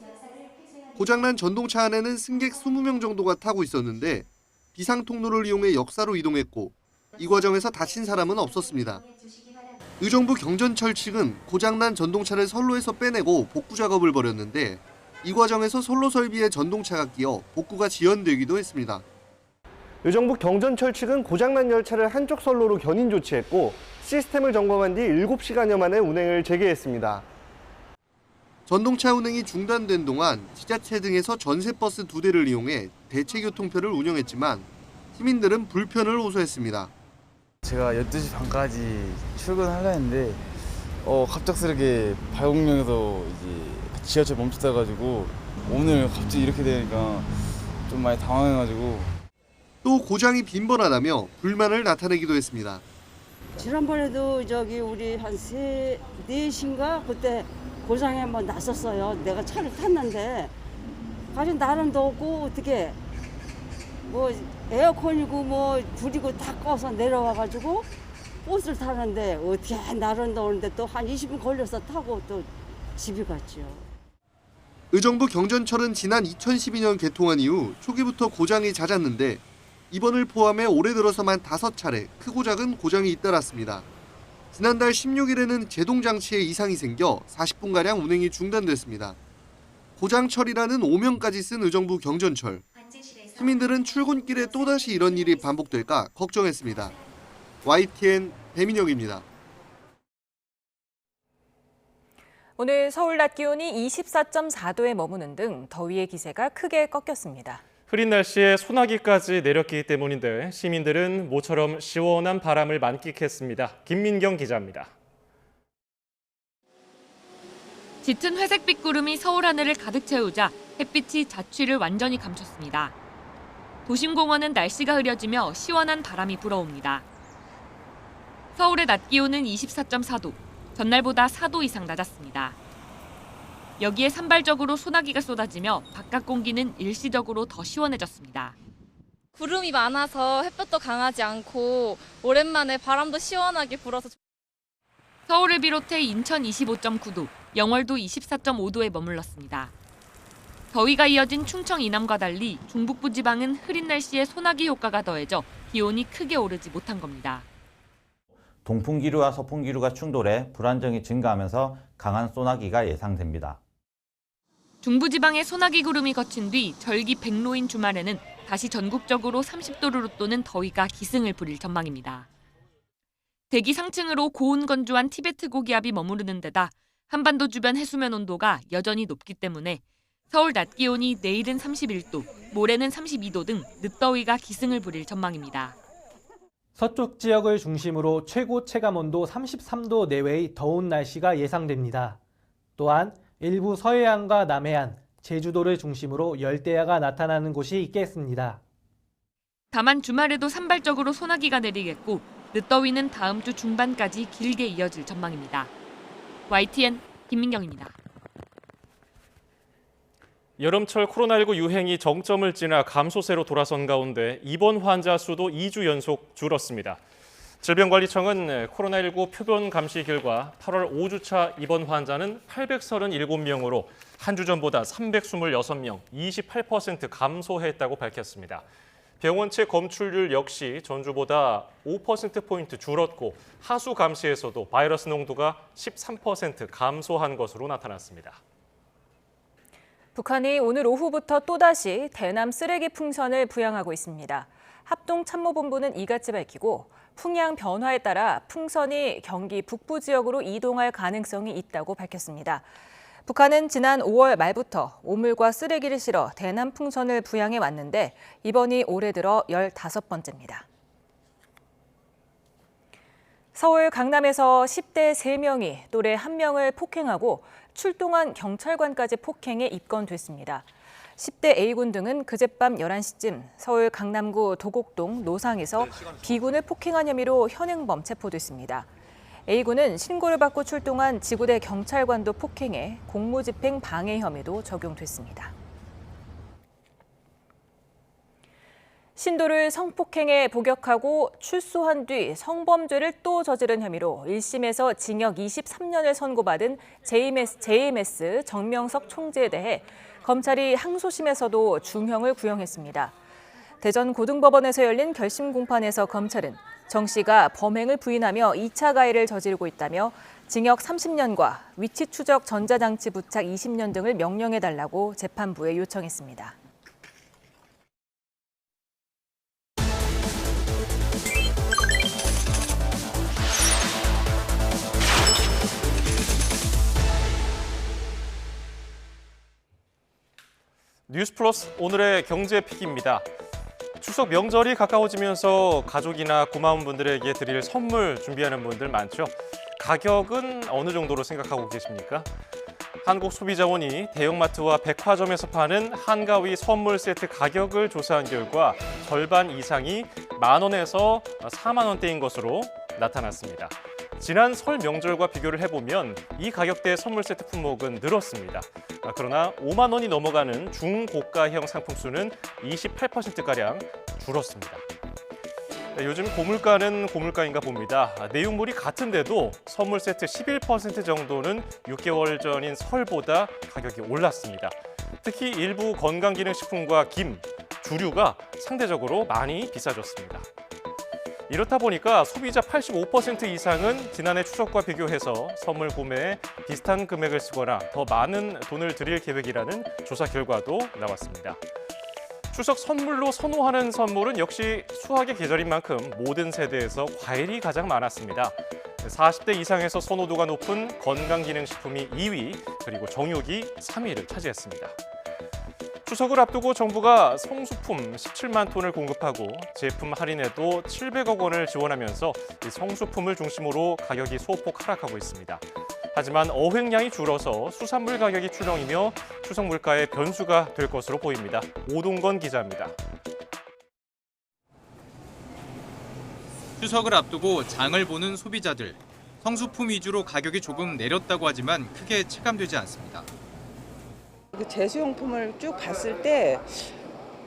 고장난 전동차 안에는 승객 20명 정도가 타고 있었는데 비상 통로를 이용해 역사로 이동했고 이 과정에서 다친 사람은 없었습니다. 의정부 경전철 측은 고장난 전동차를 선로에서 빼내고 복구 작업을 벌였는데 이 과정에서 선로 설비에 전동차가 끼어 복구가 지연되기도 했습니다. 의정부 경전철 측은 고장난 열차를 한쪽 선로로 견인 조치했고 시스템을 점검한 뒤 7시간여 만에 운행을 재개했습니다. 전동차 운행이 중단된 동안 지자체 등에서 전세버스 2대를 이용해 대체교통편을 운영했지만 시민들은 불편을 호소했습니다. 제가 12시 반까지 출근하려 했는데 갑작스럽게 발곡역에서 이제 지하철 멈췄다가지고 오늘 갑자기 이렇게 되니까 좀 많이 당황해가지고 또 고장이 빈번하다며 불만을 나타내기도 했습니다. 지난번에도 우리 한 4시인가 그때 고장이 한번 났었어요. 내가 차를 탔는데 가진 나름 더웠고 어떻게 에어컨이고 불이고 다 꺼서 내려와가지고 버스를 타는데 어떻게 나름 더운데 또 한 20분 걸려서 타고 또 집에 갔죠. 의정부 경전철은 지난 2012년 개통한 이후 초기부터 고장이 잦았는데 이번을 포함해 올해 들어서만 5차례 크고 작은 고장이 잇따랐습니다. 지난달 16일에는 제동장치에 이상이 생겨 40분가량 운행이 중단됐습니다. 고장 처리라는 오명까지 쓴 의정부 경전철. 시민들은 출근길에 또다시 이런 일이 반복될까 걱정했습니다. YTN 배민혁입니다. 오늘 서울 낮 기온이 24.4도에 머무는 등 더위의 기세가 크게 꺾였습니다. 흐린 날씨에 소나기까지 내렸기 때문인데 시민들은 모처럼 시원한 바람을 만끽했습니다. 김민경 기자입니다. 짙은 회색빛 구름이 서울 하늘을 가득 채우자 햇빛이 자취를 완전히 감췄습니다. 도심공원은 날씨가 흐려지며 시원한 바람이 불어옵니다. 서울의 낮 기온은 24.4도, 전날보다 4도 이상 낮았습니다. 여기에 산발적으로 소나기가 쏟아지며 바깥 공기는 일시적으로 더 시원해졌습니다. 구름이 많아서 햇볕도 강하지 않고 오랜만에 바람도 시원하게 불어서 서울을 비롯해 인천 25.9도, 영월도 24.5도에 머물렀습니다. 더위가 이어진 충청 이남과 달리 중북부 지방은 흐린 날씨에 소나기 효과가 더해져 기온이 크게 오르지 못한 겁니다. 동풍기류와 서풍기류가 충돌해 불안정이 증가하면서 강한 소나기가 예상됩니다. 중부지방에 소나기 구름이 거친 뒤 절기 백로인 주말에는 다시 전국적으로 30도를 웃도는 더위가 기승을 부릴 전망입니다. 대기 상층으로 고온 건조한 티베트 고기압이 머무르는 데다 한반도 주변 해수면 온도가 여전히 높기 때문에 서울 낮 기온이 내일은 31도, 모레는 32도 등 늦더위가 기승을 부릴 전망입니다. 서쪽 지역을 중심으로 최고 체감온도 33도 내외의 더운 날씨가 예상됩니다. 또한 일부 서해안과 남해안, 제주도를 중심으로 열대야가 나타나는 곳이 있겠습니다. 다만 주말에도 산발적으로 소나기가 내리겠고 늦더위는 다음 주 중반까지 길게 이어질 전망입니다. YTN 김민경입니다. 여름철 코로나19 유행이 정점을 지나 감소세로 돌아선 가운데 입원 환자 수도 2주 연속 줄었습니다. 질병관리청은 코로나19 표본 감시 결과 8월 5주차 입원 환자는 837명으로 한 주 전보다 326명, 28% 감소했다고 밝혔습니다. 병원체 검출률 역시 전주보다 5%포인트 줄었고 하수 감시에서도 바이러스 농도가 13% 감소한 것으로 나타났습니다. 북한이 오늘 오후부터 또다시 대남 쓰레기 풍선을 부양하고 있습니다. 합동참모본부는 이같이 밝히고 풍향 변화에 따라 풍선이 경기 북부 지역으로 이동할 가능성이 있다고 밝혔습니다. 북한은 지난 5월 말부터 오물과 쓰레기를 실어 대남 풍선을 부양해 왔는데 이번이 올해 들어 15번째입니다. 서울 강남에서 10대 3명이 또래 1명을 폭행하고 출동한 경찰관까지 폭행해 입건됐습니다. 10대 A군 등은 그젯밤 11시쯤 서울 강남구 도곡동 노상에서 B군을 폭행한 혐의로 현행범 체포됐습니다. A군은 신고를 받고 출동한 지구대 경찰관도 폭행해 공무집행 방해 혐의도 적용됐습니다. 신도를 성폭행에 복역하고 출소한 뒤 성범죄를 또 저지른 혐의로 1심에서 징역 23년을 선고받은 JMS 정명석 총재에 대해 검찰이 항소심에서도 중형을 구형했습니다. 대전 고등법원에서 열린 결심 공판에서 검찰은 정 씨가 범행을 부인하며 2차 가해를 저지르고 있다며 징역 30년과 위치 추적 전자장치 부착 20년 등을 명령해달라고 재판부에 요청했습니다. 뉴스플러스 오늘의 경제픽입니다. 추석 명절이 가까워지면서 가족이나 고마운 분들에게 드릴 선물 준비하는 분들 많죠. 가격은 어느 정도로 생각하고 계십니까? 한국소비자원이 대형마트와 백화점에서 파는 한가위 선물 세트 가격을 조사한 결과 절반 이상이 10,000원에서 40,000원대인 것으로 나타났습니다. 지난 설 명절과 비교를 해보면 이 가격대의 선물 세트 품목은 늘었습니다. 그러나 5만 원이 넘어가는 중고가형 상품 수는 28%가량 줄었습니다. 요즘 고물가는 고물가인가 봅니다. 내용물이 같은데도 선물 세트 11% 정도는 6개월 전인 설보다 가격이 올랐습니다. 특히 일부 건강기능식품과 김, 주류가 상대적으로 많이 비싸졌습니다. 이렇다 보니까 소비자 85% 이상은 지난해 추석과 비교해서 선물 구매에 비슷한 금액을 쓰거나 더 많은 돈을 들일 계획이라는 조사 결과도 나왔습니다. 추석 선물로 선호하는 선물은 역시 수확의 계절인 만큼 모든 세대에서 과일이 가장 많았습니다. 40대 이상에서 선호도가 높은 건강기능식품이 2위, 그리고 정육이 3위를 차지했습니다. 추석을 앞두고 정부가 성수품 17만 톤을 공급하고 제품 할인에도 700억 원을 지원하면서 이 성수품을 중심으로 가격이 소폭 하락하고 있습니다. 하지만 어획량이 줄어서 수산물 가격이 출렁이며 추석 물가의 변수가 될 것으로 보입니다. 오동건 기자입니다. 추석을 앞두고 장을 보는 소비자들. 성수품 위주로 가격이 조금 내렸다고 하지만 크게 체감되지 않습니다. 제수용품을 쭉 봤을 때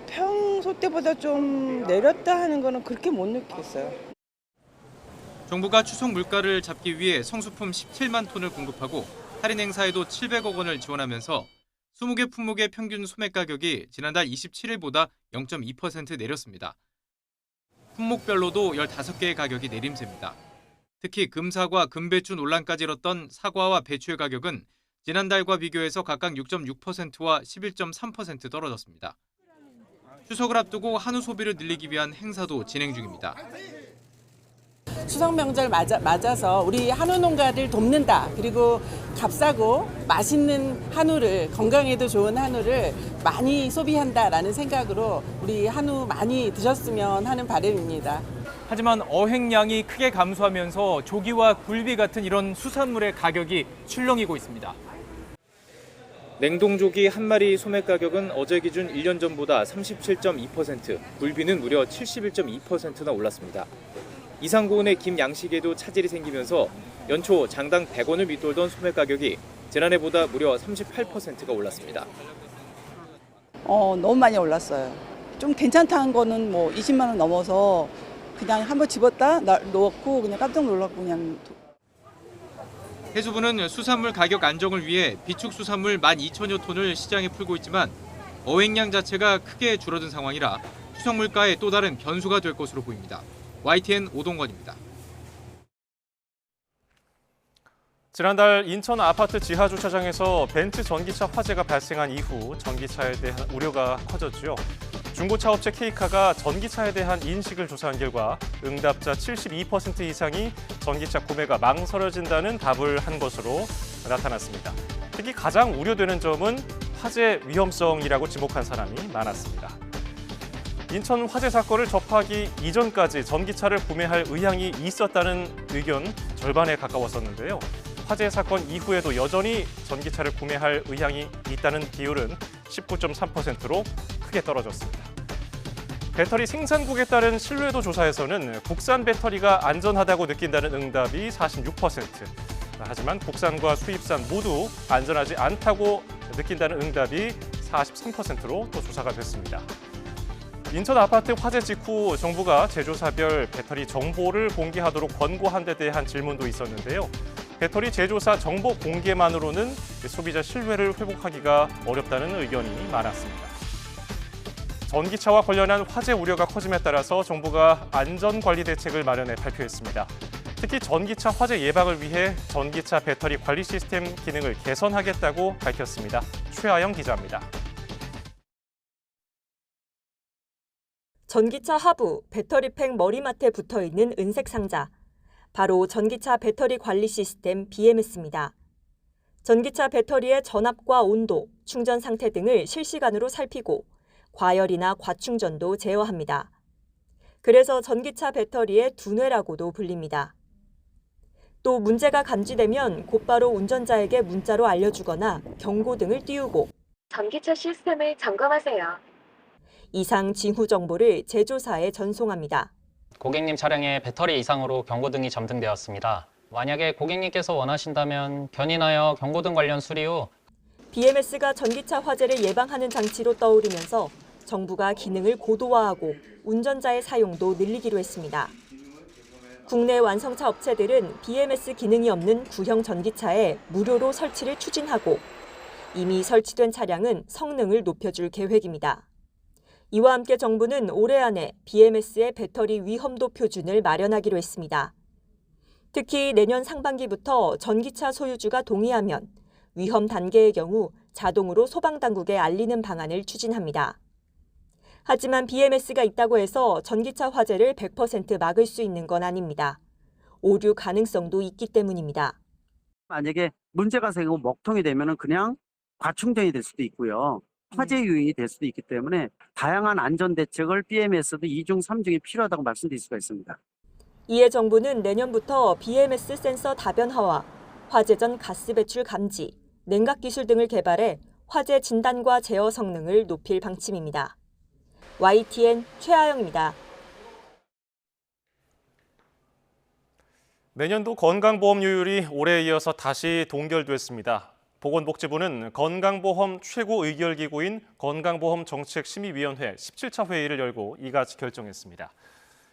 평소 때보다 좀 내렸다 하는 거는 그렇게 못 느꼈어요. 정부가 추석 물가를 잡기 위해 성수품 17만 톤을 공급하고 할인 행사에도 700억 원을 지원하면서 20개 품목의 평균 소매 가격이 지난달 27일보다 0.2% 내렸습니다. 품목별로도 15개의 가격이 내림세입니다. 특히 금사과, 금배추 논란까지 일었던 사과와 배추의 가격은 지난달과 비교해서 각각 6.6%와 11.3% 떨어졌습니다. 추석을 앞두고 한우 소비를 늘리기 위한 행사도 진행 중입니다. 추석 명절 맞아서 우리 한우 농가를 돕는다. 그리고 값싸고 맛있는 한우를, 건강에도 좋은 한우를 많이 소비한다라는 생각으로 우리 한우 많이 드셨으면 하는 바람입니다. 하지만 어획량이 크게 감소하면서 조기와 굴비 같은 이런 수산물의 가격이 출렁이고 있습니다. 냉동조기 한 마리 소매 가격은 어제 기준 1년 전보다 37.2%, 굴비는 무려 71.2%나 올랐습니다. 이상고운의 김 양식에도 차질이 생기면서 연초 장당 100원을 밑돌던 소매 가격이 지난해보다 무려 38%가 올랐습니다. 너무 많이 올랐어요. 좀 괜찮다는 거는 뭐 20만 원 넘어서 그냥 한번 집었다 넣었고 그냥 깜짝 놀랐고 그냥. 해수부는 수산물 가격 안정을 위해 비축수산물 12,000여 톤을 시장에 풀고 있지만 어획량 자체가 크게 줄어든 상황이라 추석 물가에 또 다른 변수가 될 것으로 보입니다. YTN 오동건입니다. 지난달 인천 아파트 지하 주차장에서 벤츠 전기차 화재가 발생한 이후 전기차에 대한 우려가 커졌죠. 중고차 업체 K카가 전기차에 대한 인식을 조사한 결과 응답자 72% 이상이 전기차 구매가 망설여진다는 답을 한 것으로 나타났습니다. 특히 가장 우려되는 점은 화재 위험성이라고 지목한 사람이 많았습니다. 인천 화재 사건을 접하기 이전까지 전기차를 구매할 의향이 있었다는 의견 절반에 가까웠었는데요. 화재 사건 이후에도 여전히 전기차를 구매할 의향이 있다는 비율은 19.3%로 크게 떨어졌습니다. 배터리 생산국에 따른 신뢰도 조사에서는 국산 배터리가 안전하다고 느낀다는 응답이 46%. 하지만 국산과 수입산 모두 안전하지 않다고 느낀다는 응답이 43%로 또 조사가 됐습니다. 인천 아파트 화재 직후 정부가 제조사별 배터리 정보를 공개하도록 권고한 데 대한 질문도 있었는데요. 배터리 제조사 정보 공개만으로는 소비자 신뢰를 회복하기가 어렵다는 의견이 많았습니다. 전기차와 관련한 화재 우려가 커짐에 따라서 정부가 안전관리 대책을 마련해 발표했습니다. 특히 전기차 화재 예방을 위해 전기차 배터리 관리 시스템 기능을 개선하겠다고 밝혔습니다. 최아영 기자입니다. 전기차 하부 배터리팩 머리맡에 붙어있는 은색 상자. 바로 전기차 배터리 관리 시스템 BMS입니다. 전기차 배터리의 전압과 온도, 충전 상태 등을 실시간으로 살피고 과열이나 과충전도 제어합니다. 그래서 전기차 배터리의 두뇌라고도 불립니다. 또 문제가 감지되면 곧바로 운전자에게 문자로 알려주거나 경고 등을 띄우고 전기차 시스템을 점검하세요. 이상 징후 정보를 제조사에 전송합니다. 고객님 차량에 배터리 이상으로 경고등이 점등되었습니다. 만약에 고객님께서 원하신다면 견인하여 경고등 관련 수리 후 BMS가 전기차 화재를 예방하는 장치로 떠오르면서 정부가 기능을 고도화하고 운전자의 사용도 늘리기로 했습니다. 국내 완성차 업체들은 BMS 기능이 없는 구형 전기차에 무료로 설치를 추진하고 이미 설치된 차량은 성능을 높여줄 계획입니다. 이와 함께 정부는 올해 안에 BMS의 배터리 위험도 표준을 마련하기로 했습니다. 특히 내년 상반기부터 전기차 소유주가 동의하면 위험 단계의 경우 자동으로 소방당국에 알리는 방안을 추진합니다. 하지만 BMS가 있다고 해서 전기차 화재를 100% 막을 수 있는 건 아닙니다. 오류 가능성도 있기 때문입니다. 만약에 문제가 생기고 먹통이 되면 그냥 과충전이 될 수도 있고요. 화재 요인이 될 수도 있기 때문에 다양한 안전 대책을 BMS도 2중, 3중이 필요하다고 말씀드릴 수가 있습니다. 이에 정부는 내년부터 BMS 센서 다변화와 화재 전 가스 배출 감지, 냉각 기술 등을 개발해 화재 진단과 제어 성능을 높일 방침입니다. YTN 최아영입니다. 내년도 건강보험료율이 올해에 이어서 다시 동결됐습니다. 보건복지부는 건강보험 최고의결기구인 건강보험정책심의위원회 17차 회의를 열고 이같이 결정했습니다.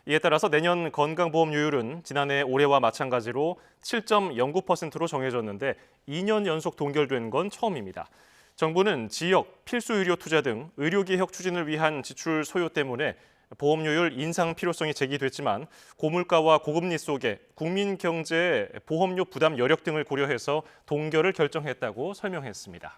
이에 따라서 내년 건강보험료율은 지난해 올해와 마찬가지로 7.09%로 정해졌는데 2년 연속 동결된 건 처음입니다. 정부는 지역, 필수의료 투자 등 의료개혁 추진을 위한 지출 소요 때문에 보험료율 인상 필요성이 제기됐지만 고물가와 고금리 속에 국민 경제의 보험료 부담 여력 등을 고려해서 동결을 결정했다고 설명했습니다.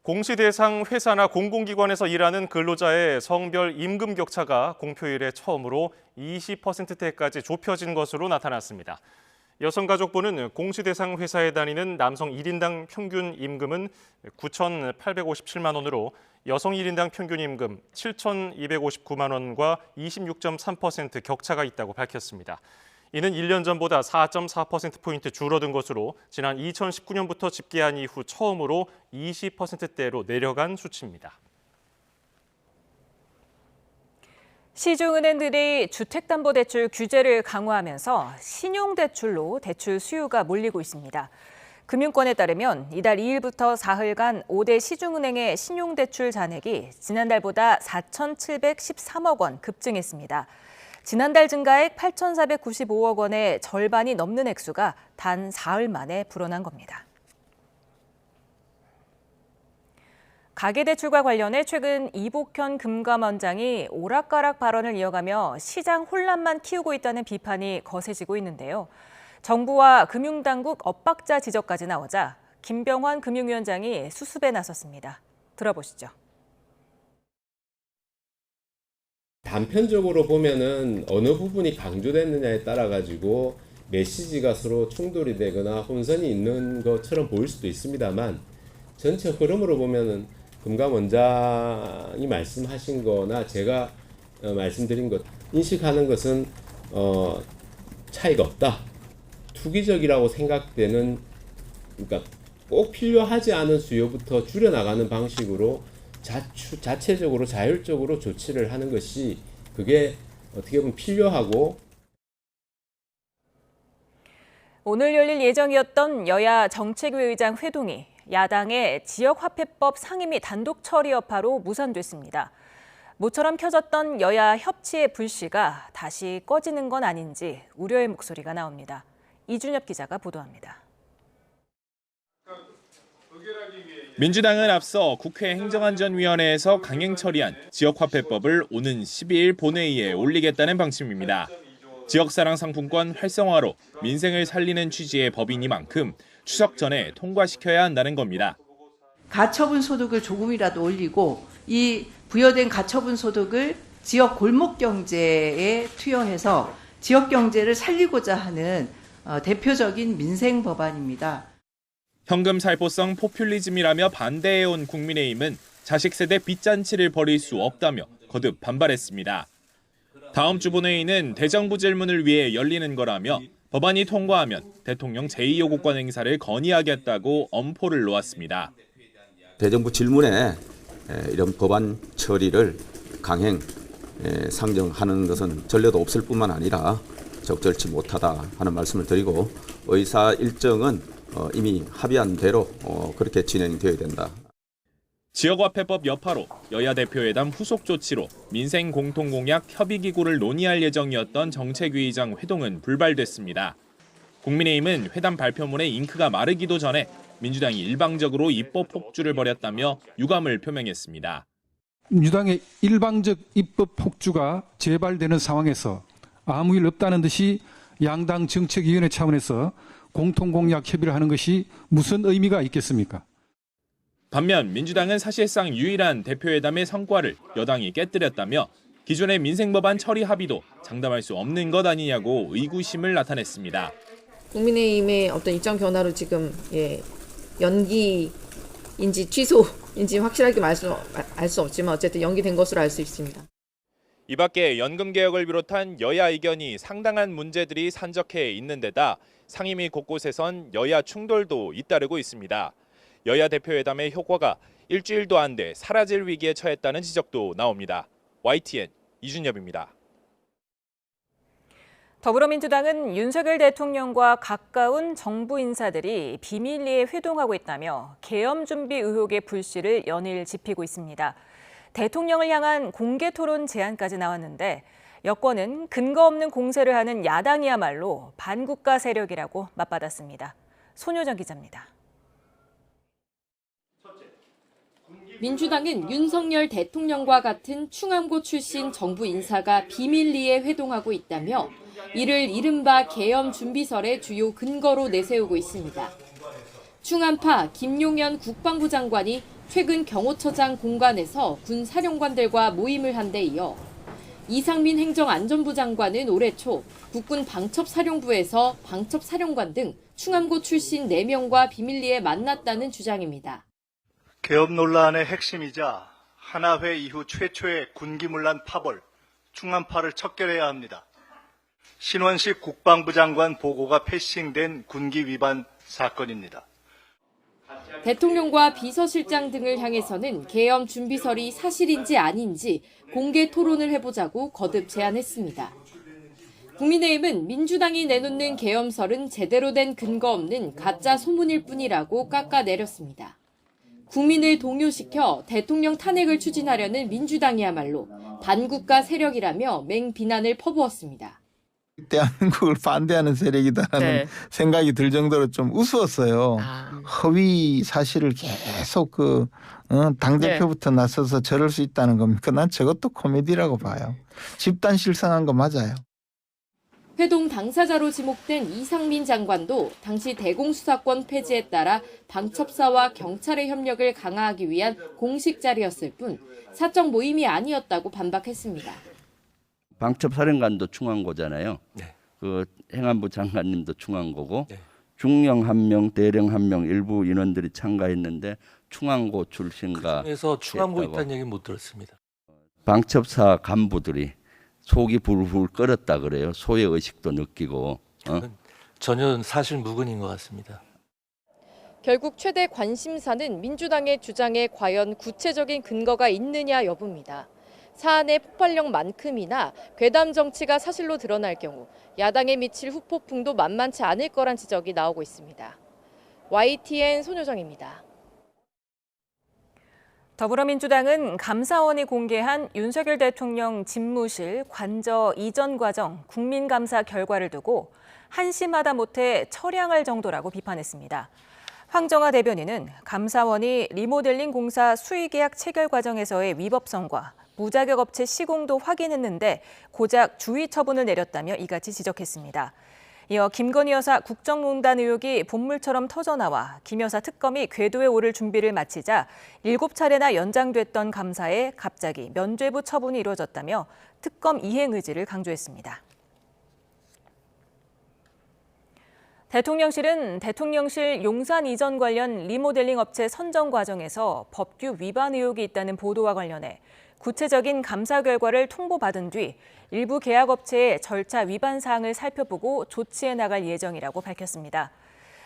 공시 대상 회사나 공공기관에서 일하는 근로자의 성별 임금 격차가 공표일에 처음으로 20%대까지 좁혀진 것으로 나타났습니다. 여성가족부는 공시 대상 회사에 다니는 남성 1인당 평균 임금은 9,857만 원으로 여성 1인당 평균 임금 7,259만 원과 26.3% 격차가 있다고 밝혔습니다. 이는 1년 전보다 4.4%포인트 줄어든 것으로 지난 2019년부터 집계한 이후 처음으로 20%대로 내려간 수치입니다. 시중은행들이 주택담보대출 규제를 강화하면서 신용대출로 대출 수요가 몰리고 있습니다. 금융권에 따르면 이달 2일부터 사흘간 5대 시중은행의 신용대출 잔액이 지난달보다 4,713억 원 급증했습니다. 지난달 증가액 8,495억 원의 절반이 넘는 액수가 단 사흘 만에 불어난 겁니다. 가계대출과 관련해 최근 이복현 금감원장이 오락가락 발언을 이어가며 시장 혼란만 키우고 있다는 비판이 거세지고 있는데요. 정부와 금융당국 엇박자 지적까지 나오자 김병환 금융위원장이 수습에 나섰습니다. 들어보시죠. 단편적으로 보면은 어느 부분이 강조됐느냐에 따라 가지고 메시지가 서로 충돌이 되거나 혼선이 있는 것처럼 보일 수도 있습니다만 전체 흐름으로 보면은 금감 원장이 말씀하신 거나 제가 말씀드린 것 인식하는 것은 차이가 없다. 투기적이라고 생각되는 그러니까 꼭 필요하지 않은 수요부터 줄여나가는 방식으로 자체적으로 자율적으로 조치를 하는 것이 그게 어떻게 보면 필요하고 오늘 열릴 예정이었던 여야 정책위 의장 회동이 야당의 지역화폐법 상임 및 단독 처리 여파로 무산됐습니다. 모처럼 켜졌던 여야 협치의 불씨가 다시 꺼지는 건 아닌지 우려의 목소리가 나옵니다. 이준엽 기자가 보도합니다. 민주당은 앞서 국회 행정안전위원회에서 강행 처리한 지역화폐법을 오는 12일 본회의에 올리겠다는 방침입니다. 지역사랑 상품권 활성화로 민생을 살리는 취지의 법이니만큼 추석 전에 통과시켜야 한다는 겁니다. 가처분 소득을 조금이라도 올리고 이 부여된 가처분 소득을 지역 골목 경제에 투여해서 지역 경제를 살리고자 하는 대표적인 민생 법안입니다. 현금 살포성 포퓰리즘이라며 반대해온 국민의힘은 자식 세대 빚잔치를 벌일 수 없다며 거듭 반발했습니다. 다음 주 본회의는 대정부 질문을 위해 열리는 거라며 법안이 통과하면 대통령 제2요구권 행사를 건의하겠다고 엄포를 놓았습니다. 대정부 질문에 이런 법안 처리를 강행 상정하는 것은 전례도 없을 뿐만 아니라 적절치 못하다 하는 말씀을 드리고 의사 일정은 이미 합의한 대로 그렇게 진행되어야 된다. 지역화폐법 여파로 여야 대표회담 후속 조치로 민생 공통공약 협의기구를 논의할 예정이었던 정책위의장 회동은 불발됐습니다. 국민의힘은 회담 발표문에 잉크가 마르기도 전에 민주당이 일방적으로 입법 폭주를 벌였다며 유감을 표명했습니다. 민주당의 일방적 입법 폭주가 재발되는 상황에서 아무 일 없다는 듯이 양당 정책위원회 차원에서 공통공약 협의를 하는 것이 무슨 의미가 있겠습니까? 반면 민주당은 사실상 유일한 대표회담의 성과를 여당이 깨뜨렸다며 기존의 민생법안 처리 합의도 장담할 수 없는 것 아니냐고 의구심을 나타냈습니다. 국민의힘의 어떤 입장 변화로 지금 연기인지 취소인지 확실하게 알 수 없지만 어쨌든 연기된 것으로 알 수 있습니다. 이 밖에 연금 개혁을 비롯한 여야 의견이 상당한 문제들이 산적해 있는 데다 상임위 곳곳에선 여야 충돌도 잇따르고 있습니다. 여야 대표회담의 효과가 일주일도 안 돼 사라질 위기에 처했다는 지적도 나옵니다. YTN 이준엽입니다. 더불어민주당은 윤석열 대통령과 가까운 정부 인사들이 비밀리에 회동하고 있다며 계엄 준비 의혹의 불씨를 연일 지피고 있습니다. 대통령을 향한 공개 토론 제안까지 나왔는데 여권은 근거 없는 공세를 하는 야당이야말로 반국가 세력이라고 맞받았습니다. 손효정 기자입니다. 민주당은 윤석열 대통령과 같은 충암고 출신 정부 인사가 비밀리에 회동하고 있다며 이를 이른바 계엄 준비설의 주요 근거로 내세우고 있습니다. 충암파 김용현 국방부 장관이 최근 경호처장 공관에서 군 사령관들과 모임을 한 데 이어 이상민 행정안전부 장관은 올해 초 국군 방첩사령부에서 방첩사령관 등 충암고 출신 4명과 비밀리에 만났다는 주장입니다. 계엄 논란의 핵심이자 하나회 이후 최초의 군기문란 파벌, 충암파를 척결해야 합니다. 신원식 국방부 장관 보고가 패싱된 군기 위반 사건입니다. 대통령과 비서실장 등을 향해서는 계엄 준비설이 사실인지 아닌지 공개 토론을 해보자고 거듭 제안했습니다. 국민의힘은 민주당이 내놓는 계엄설은 제대로 된 근거 없는 가짜 소문일 뿐이라고 깎아내렸습니다. 국민을 동요시켜 대통령 탄핵을 추진하려는 민주당이야말로 반국가 세력이라며 맹비난을 퍼부었습니다. 대한민국을 반대하는 세력이다라는 생각이 들 정도로 좀 우스웠어요. 허위 사실을 계속 당대표부터 나서서 저럴 수 있다는 겁니까? 난 저것도 코미디라고 봐요. 집단 실상한 거 맞아요. 회동 당사자로 지목된 이상민 장관도 당시 대공수사권 폐지에 따라 방첩사와 경찰의 협력을 강화하기 위한 공식 자리였을 뿐 사적 모임이 아니었다고 반박했습니다. 방첩사령관도 충암고잖아요. 그 행안부 장관님도 충암고고 중령 1명, 대령 1명 일부 인원들이 참가했는데 충암고 출신과 그래서 충암고 있다는 얘기 못 들었습니다. 방첩사 간부들이 속이 불불 끓었다 그래요. 소외 의식도 느끼고. 전혀 사실 무근인 것 같습니다. 결국 최대 관심사는 민주당의 주장에 과연 구체적인 근거가 있느냐 여부입니다. 사안의 폭발력만큼이나 괴담 정치가 사실로 드러날 경우 야당에 미칠 후폭풍도 만만치 않을 거란 지적이 나오고 있습니다. YTN 손효정입니다. 더불어민주당은 감사원이 공개한 윤석열 대통령 집무실 관저 이전 과정 국민감사 결과를 두고 한심하다 못해 처량할 정도라고 비판했습니다. 황정화 대변인은 감사원이 리모델링 공사 수의계약 체결 과정에서의 위법성과 무자격 업체 시공도 확인했는데 고작 주의 처분을 내렸다며 이같이 지적했습니다. 이어 김건희 여사 국정농단 의혹이 본물처럼 터져나와 김 여사 특검이 궤도에 오를 준비를 마치자 7차례나 연장됐던 감사에 갑자기 면죄부 처분이 이루어졌다며 특검 이행 의지를 강조했습니다. 대통령실은 대통령실 용산 이전 관련 리모델링 업체 선정 과정에서 법규 위반 의혹이 있다는 보도와 관련해 구체적인 감사 결과를 통보받은 뒤 일부 계약업체의 절차 위반 사항을 살펴보고 조치해 나갈 예정이라고 밝혔습니다.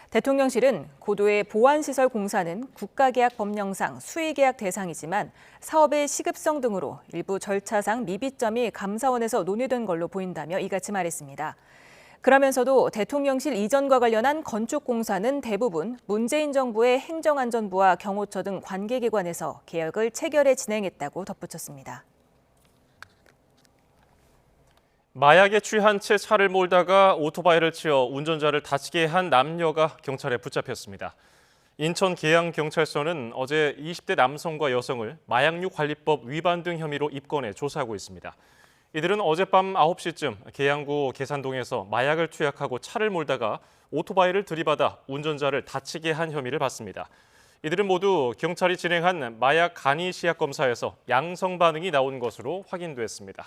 대통령실은 고도의 보안시설 공사는 국가계약 법령상 수의계약 대상이지만 사업의 시급성 등으로 일부 절차상 미비점이 감사원에서 논의된 걸로 보인다며 이같이 말했습니다. 그러면서도 대통령실 이전과 관련한 건축공사는 대부분 문재인 정부의 행정안전부와 경호처 등 관계기관에서 계약을 체결해 진행했다고 덧붙였습니다. 마약에 취한 채 차를 몰다가 오토바이를 치어 운전자를 다치게 한 남녀가 경찰에 붙잡혔습니다. 인천 계양경찰서는 어제 20대 남성과 여성을 마약류 관리법 위반 등 혐의로 입건해 조사하고 있습니다. 이들은 어젯밤 9시쯤 계양구 계산동에서 마약을 투약하고 차를 몰다가 오토바이를 들이받아 운전자를 다치게 한 혐의를 받습니다. 이들은 모두 경찰이 진행한 마약 간이 시약 검사에서 양성 반응이 나온 것으로 확인됐습니다.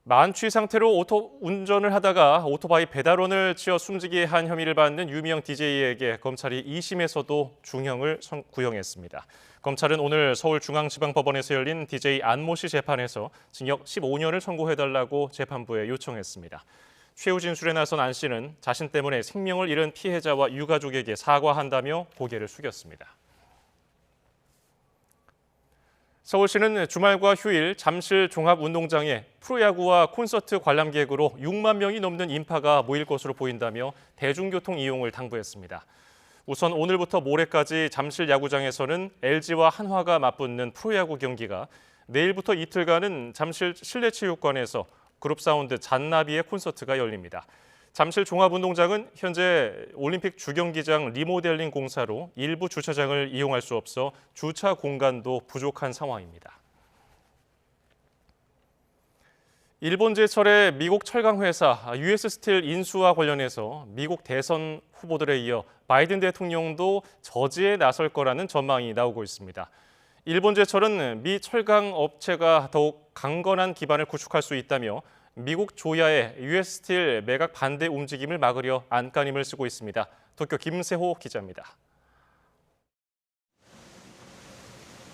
만취 상태로 운전을 하다가 오토바이 배달원을 치어 숨지게 한 혐의를 받는 유명 DJ에게 검찰이 2심에서도 중형을 구형했습니다. 검찰은 오늘 서울중앙지방법원에서 열린 DJ 안모 씨 재판에서 징역 15년을 선고해달라고 재판부에 요청했습니다. 최후 진술에 나선 안 씨는 자신 때문에 생명을 잃은 피해자와 유가족에게 사과한다며 고개를 숙였습니다. 서울시는 주말과 휴일 잠실 종합운동장에 프로야구와 콘서트 관람객으로 6만 명이 넘는 인파가 모일 것으로 보인다며 대중교통 이용을 당부했습니다. 우선 오늘부터 모레까지 잠실 야구장에서는 LG와 한화가 맞붙는 프로야구 경기가, 내일부터 이틀간은 잠실 실내체육관에서 그룹사운드 잔나비의 콘서트가 열립니다. 잠실 종합운동장은 현재 올림픽 주경기장 리모델링 공사로 일부 주차장을 이용할 수 없어 주차 공간도 부족한 상황입니다. 일본 제철의 미국 철강 회사 US 스틸 인수와 관련해서 미국 대선 후보들에 이어 바이든 대통령도 저지에 나설 거라는 전망이 나오고 있습니다. 일본 제철은 미 철강 업체가 더욱 강건한 기반을 구축할 수 있다며 미국 조야의 US 스틸 매각 반대 움직임을 막으려 안간힘을 쓰고 있습니다. 도쿄 김세호 기자입니다.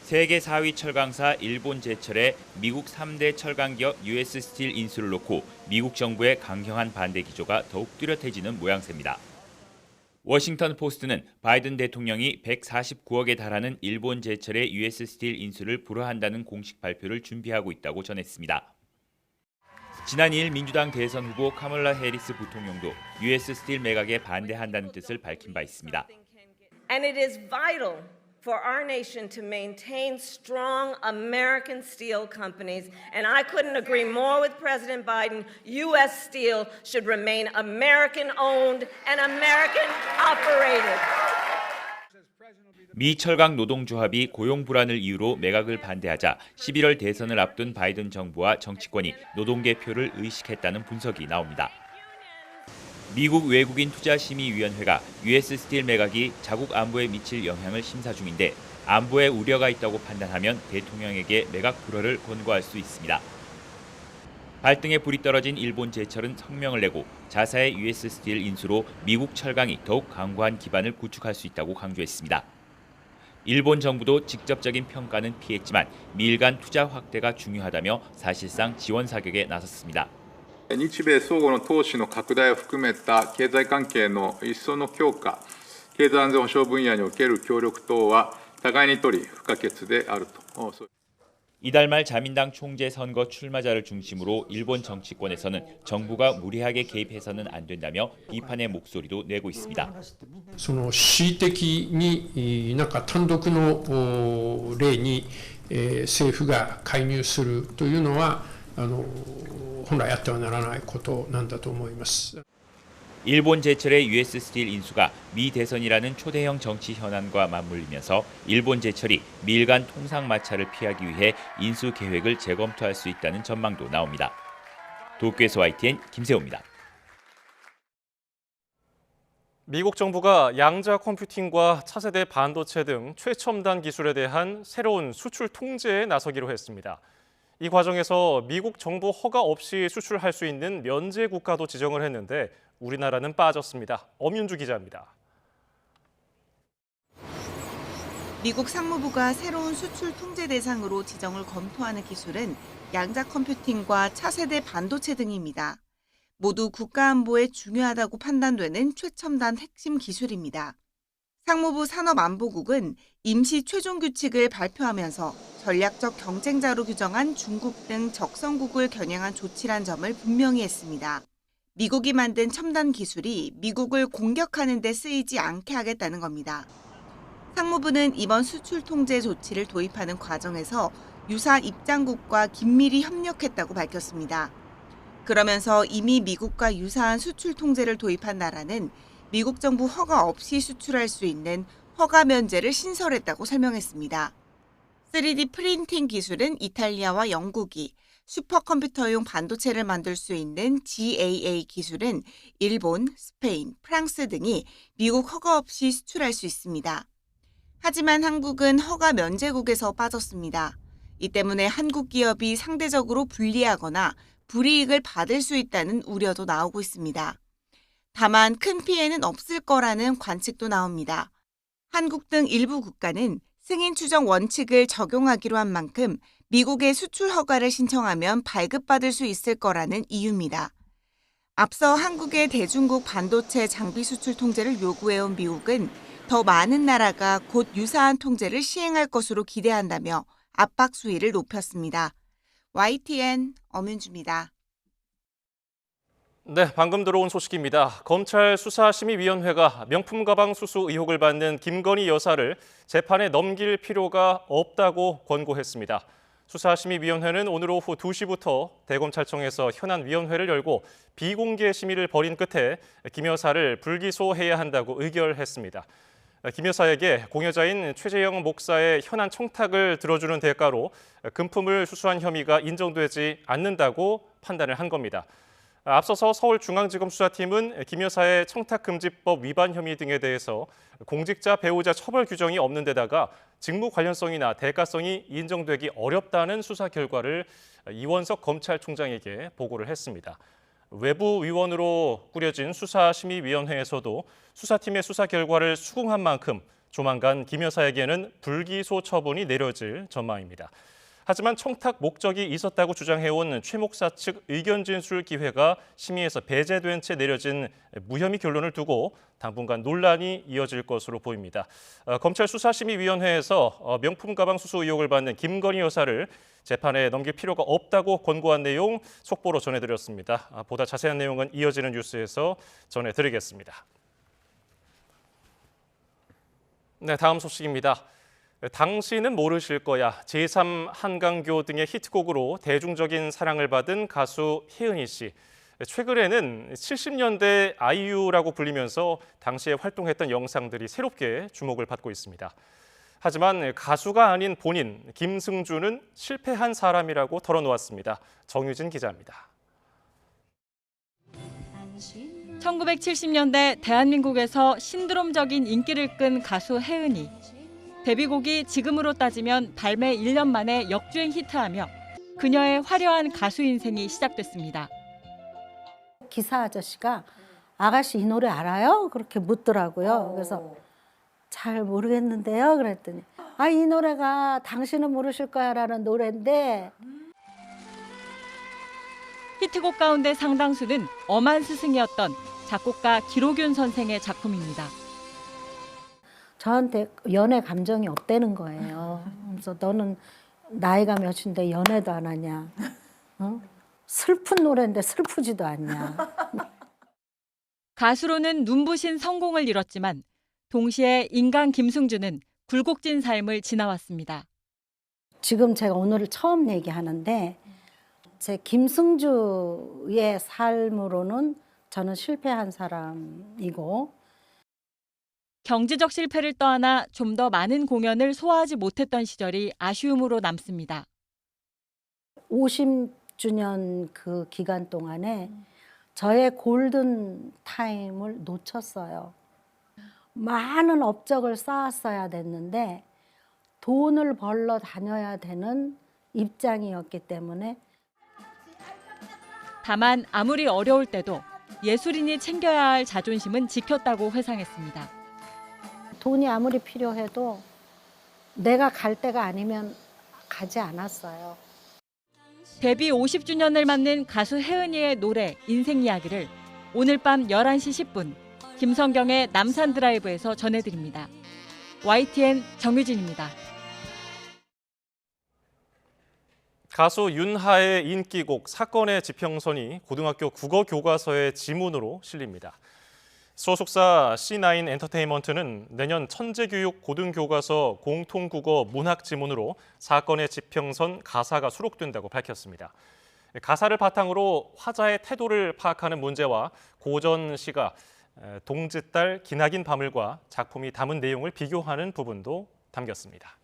세계 4위 철강사 일본 제철의 미국 3대 철강기업 US 스틸 인수를 놓고 미국 정부의 강경한 반대 기조가 더욱 뚜렷해지는 모양새입니다. 워싱턴 포스트는 바이든 대통령이 149억에 달하는 일본 제철의 US 스틸 인수를 불허한다는 공식 발표를 준비하고 있다고 전했습니다. 지난 2일 민주당 대선 후보 카멀라 해리스 부통령도 US 스틸 매각에 반대한다는 뜻을 밝힌 바 있습니다. And it is vital for our nation to maintain strong American steel companies. And I couldn't agree more with President Biden. US Steel should remain American-owned and American-operated. 미 철강 노동조합이 고용 불안을 이유로 매각을 반대하자 11월 대선을 앞둔 바이든 정부와 정치권이 노동 개표를 의식했다는 분석이 나옵니다. 미국 외국인 투자심의위원회가 US 스틸 매각이 자국 안보에 미칠 영향을 심사 중인데 안보에 우려가 있다고 판단하면 대통령에게 매각 불허를 권고할 수 있습니다. 발등에 불이 떨어진 일본 제철은 성명을 내고 자사의 US 스틸 인수로 미국 철강이 더욱 강고한 기반을 구축할 수 있다고 강조했습니다. 일본 정부도 직접적인 평가는 피했지만 미일 간 투자 확대가 중요하다며 사실상 지원 사격에 나섰습니다. 日米相互の投資の拡大を含めた経済関係の一層の強化、経済安全保障分野における協力等は互いに取り不可欠であると。 이달 말 자민당 총재 선거 출마자를 중심으로 일본 정치권에서는 정부가 무리하게 개입해서는 안 된다며 비판의 목소리도 내고 있습니다. その恣意的になんか単独の例に政府が介入するというのは本来やってはならないことなんだと思います。 일본 제철의 US 스틸 인수가 미 대선이라는 초대형 정치 현안과 맞물리면서 일본 제철이 미일 간 통상 마찰을 피하기 위해 인수 계획을 재검토할 수 있다는 전망도 나옵니다. 도쿄에서 YTN 김세호입니다. 미국 정부가 양자 컴퓨팅과 차세대 반도체 등 최첨단 기술에 대한 새로운 수출 통제에 나서기로 했습니다. 이 과정에서 미국 정부 허가 없이 수출할 수 있는 면제 국가도 지정을 했는데 우리나라는 빠졌습니다. 엄윤주 기자입니다. 미국 상무부가 새로운 수출 통제 대상으로 지정을 검토하는 기술은 양자 컴퓨팅과 차세대 반도체 등입니다. 모두 국가 안보에 중요하다고 판단되는 최첨단 핵심 기술입니다. 상무부 산업안보국은 임시 최종 규칙을 발표하면서 전략적 경쟁자로 규정한 중국 등 적성국을 겨냥한 조치란 점을 분명히 했습니다. 미국이 만든 첨단 기술이 미국을 공격하는 데 쓰이지 않게 하겠다는 겁니다. 상무부는 이번 수출 통제 조치를 도입하는 과정에서 유사 입장국과 긴밀히 협력했다고 밝혔습니다. 그러면서 이미 미국과 유사한 수출 통제를 도입한 나라는 미국 정부 허가 없이 수출할 수 있는 허가 면제를 신설했다고 설명했습니다. 3D 프린팅 기술은 이탈리아와 영국이, 슈퍼컴퓨터용 반도체를 만들 수 있는 GAA 기술은 일본, 스페인, 프랑스 등이 미국 허가 없이 수출할 수 있습니다. 하지만 한국은 허가 면제국에서 빠졌습니다. 이 때문에 한국 기업이 상대적으로 불리하거나 불이익을 받을 수 있다는 우려도 나오고 있습니다. 다만 큰 피해는 없을 거라는 관측도 나옵니다. 한국 등 일부 국가는 승인 추정 원칙을 적용하기로 한 만큼 미국에 수출 허가를 신청하면 발급받을 수 있을 거라는 이유입니다. 앞서 한국의 대중국 반도체 장비 수출 통제를 요구해온 미국은 더 많은 나라가 곧 유사한 통제를 시행할 것으로 기대한다며 압박 수위를 높였습니다. YTN 엄윤주입니다. 네, 방금 들어온 소식입니다. 검찰 수사심의위원회가 명품 가방 수수 의혹을 받는 김건희 여사를 재판에 넘길 필요가 없다고 권고했습니다. 수사심의위원회는 오늘 오후 2시부터 대검찰청에서 현안 위원회를 열고 비공개 심의를 벌인 끝에 김 여사를 불기소해야 한다고 의결했습니다. 김 여사에게 공여자인 최재형 목사의 현안 청탁을 들어주는 대가로 금품을 수수한 혐의가 인정되지 않는다고 판단을 한 겁니다. 앞서서 서울중앙지검 수사팀은 김 여사의 청탁금지법 위반 혐의 등에 대해서 공직자 배우자 처벌 규정이 없는 데다가 직무 관련성이나 대가성이 인정되기 어렵다는 수사 결과를 이원석 검찰총장에게 보고를 했습니다. 외부 위원으로 꾸려진 수사심의위원회에서도 수사팀의 수사 결과를 수긍한 만큼 조만간 김 여사에게는 불기소 처분이 내려질 전망입니다. 하지만 청탁 목적이 있었다고 주장해온 최 목사 측 의견 진술 기회가 심의에서 배제된 채 내려진 무혐의 결론을 두고 당분간 논란이 이어질 것으로 보입니다. 검찰 수사심의위원회에서 명품 가방 수수 의혹을 받는 김건희 여사를 재판에 넘길 필요가 없다고 권고한 내용 속보로 전해드렸습니다. 보다 자세한 내용은 이어지는 뉴스에서 전해드리겠습니다. 네, 다음 소식입니다. 당신은 모르실 거야, 제3 한강교 등의 히트곡으로 대중적인 사랑을 받은 가수 혜은이 씨. 최근에는 70년대 아이유라고 불리면서 당시에 활동했던 영상들이 새롭게 주목을 받고 있습니다. 하지만 가수가 아닌 본인 김승주는 실패한 사람이라고 털어놓았습니다. 정유진 기자입니다. 1970년대 대한민국에서 신드롬적인 인기를 끈 가수 혜은이. 데뷔곡이 지금으로 따지면 발매 1년 만에 역주행 히트하며 그녀의 화려한 가수 인생이 시작됐습니다. 기사 아저씨가 아가씨 이 노래 알아요? 그렇게 묻더라고요. 그래서 잘 모르겠는데요. 그랬더니 이 노래가 당신은 모르실 거야라는 노래인데. 히트곡 가운데 상당수는 엄한 스승이었던 작곡가 기록윤 선생의 작품입니다. 저한테 연애 감정이 없다는 거예요. 그래서 너는 나이가 몇인데 연애도 안 하냐. 슬픈 노래인데 슬프지도 않냐. 가수로는 눈부신 성공을 이뤘지만 동시에 인간 김승주는 굴곡진 삶을 지나왔습니다. 지금 제가 오늘 처음 얘기하는데 제 김승주의 삶으로는 저는 실패한 사람이고 경제적 실패를 떠안아 좀 더 많은 공연을 소화하지 못했던 시절이 아쉬움으로 남습니다. 50주년 그 기간 동안에 저의 골든 타임을 놓쳤어요. 많은 업적을 쌓았어야 됐는데 돈을 벌러 다녀야 되는 입장이었기 때문에. 다만 아무리 어려울 때도 예술인이 챙겨야 할 자존심은 지켰다고 회상했습니다. 돈이 아무리 필요해도 내가 갈 때가 아니면 가지 않았어요. 데뷔 50주년을 맞는 가수 혜은이의 노래 인생 이야기를 오늘 밤 11시 10분 김성경의 남산 드라이브에서 전해드립니다. YTN 정유진입니다. 가수 윤하의 인기곡 사건의 지평선이 고등학교 국어 교과서의 지문으로 실립니다. 소속사 C9 엔터테인먼트는 내년 천재교육 고등교과서 공통국어 문학지문으로 사건의 지평선 가사가 수록된다고 밝혔습니다. 가사를 바탕으로 화자의 태도를 파악하는 문제와 고전 시가 동짓달 기나긴 밤을과 작품이 담은 내용을 비교하는 부분도 담겼습니다.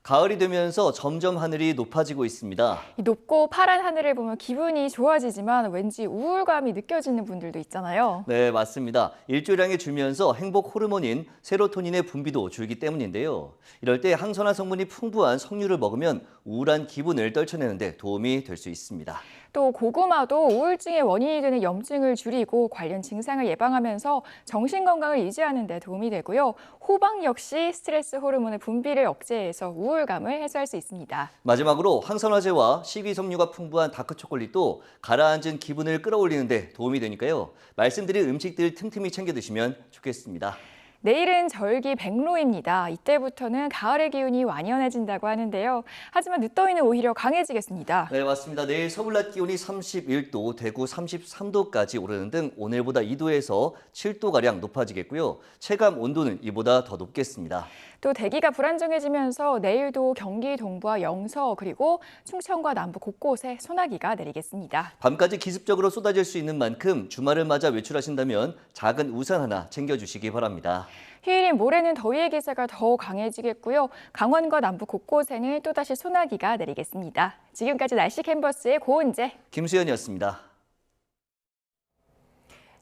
가을이 되면서 점점 하늘이 높아지고 있습니다. 높고 파란 하늘을 보면 기분이 좋아지지만 왠지 우울감이 느껴지는 분들도 있잖아요. 네, 맞습니다. 일조량이 줄면서 행복 호르몬인 세로토닌의 분비도 줄기 때문인데요. 이럴 때 항산화 성분이 풍부한 석류를 먹으면 우울한 기분을 떨쳐내는 데 도움이 될 수 있습니다. 또 고구마도 우울증의 원인이 되는 염증을 줄이고 관련 증상을 예방하면서 정신 건강을 유지하는 데 도움이 되고요. 호박 역시 스트레스 호르몬의 분비를 억제해서 우울 우울감을 해소할 수 있습니다. 마지막으로 항산화제와 식이섬유가 풍부한 다크초콜릿도 가라앉은 기분을 끌어올리는 데 도움이 되니까요. 말씀드린 음식들 틈틈이 챙겨 드시면 좋겠습니다. 내일은 절기 백로입니다. 이때부터는 가을의 기운이 완연해진다고 하는데요. 하지만 늦더위는 오히려 강해지겠습니다. 네, 맞습니다. 내일 서울 낮 기온이 31도, 대구 33도까지 오르는 등 오늘보다 2도에서 7도가량 높아지겠고요. 체감 온도는 이보다 더 높겠습니다. 또 대기가 불안정해지면서 내일도 경기 동부와 영서 그리고 충청과 남부 곳곳에 소나기가 내리겠습니다. 밤까지 기습적으로 쏟아질 수 있는 만큼 주말을 맞아 외출하신다면 작은 우산 하나 챙겨주시기 바랍니다. 휴일인 모레는 더위의 기세가 더 강해지겠고요. 강원과 남부 곳곳에는 또다시 소나기가 내리겠습니다. 지금까지 날씨 캔버스의 고은재, 김수현이었습니다.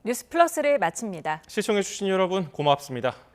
뉴스 플러스를 마칩니다. 시청해주신 여러분 고맙습니다.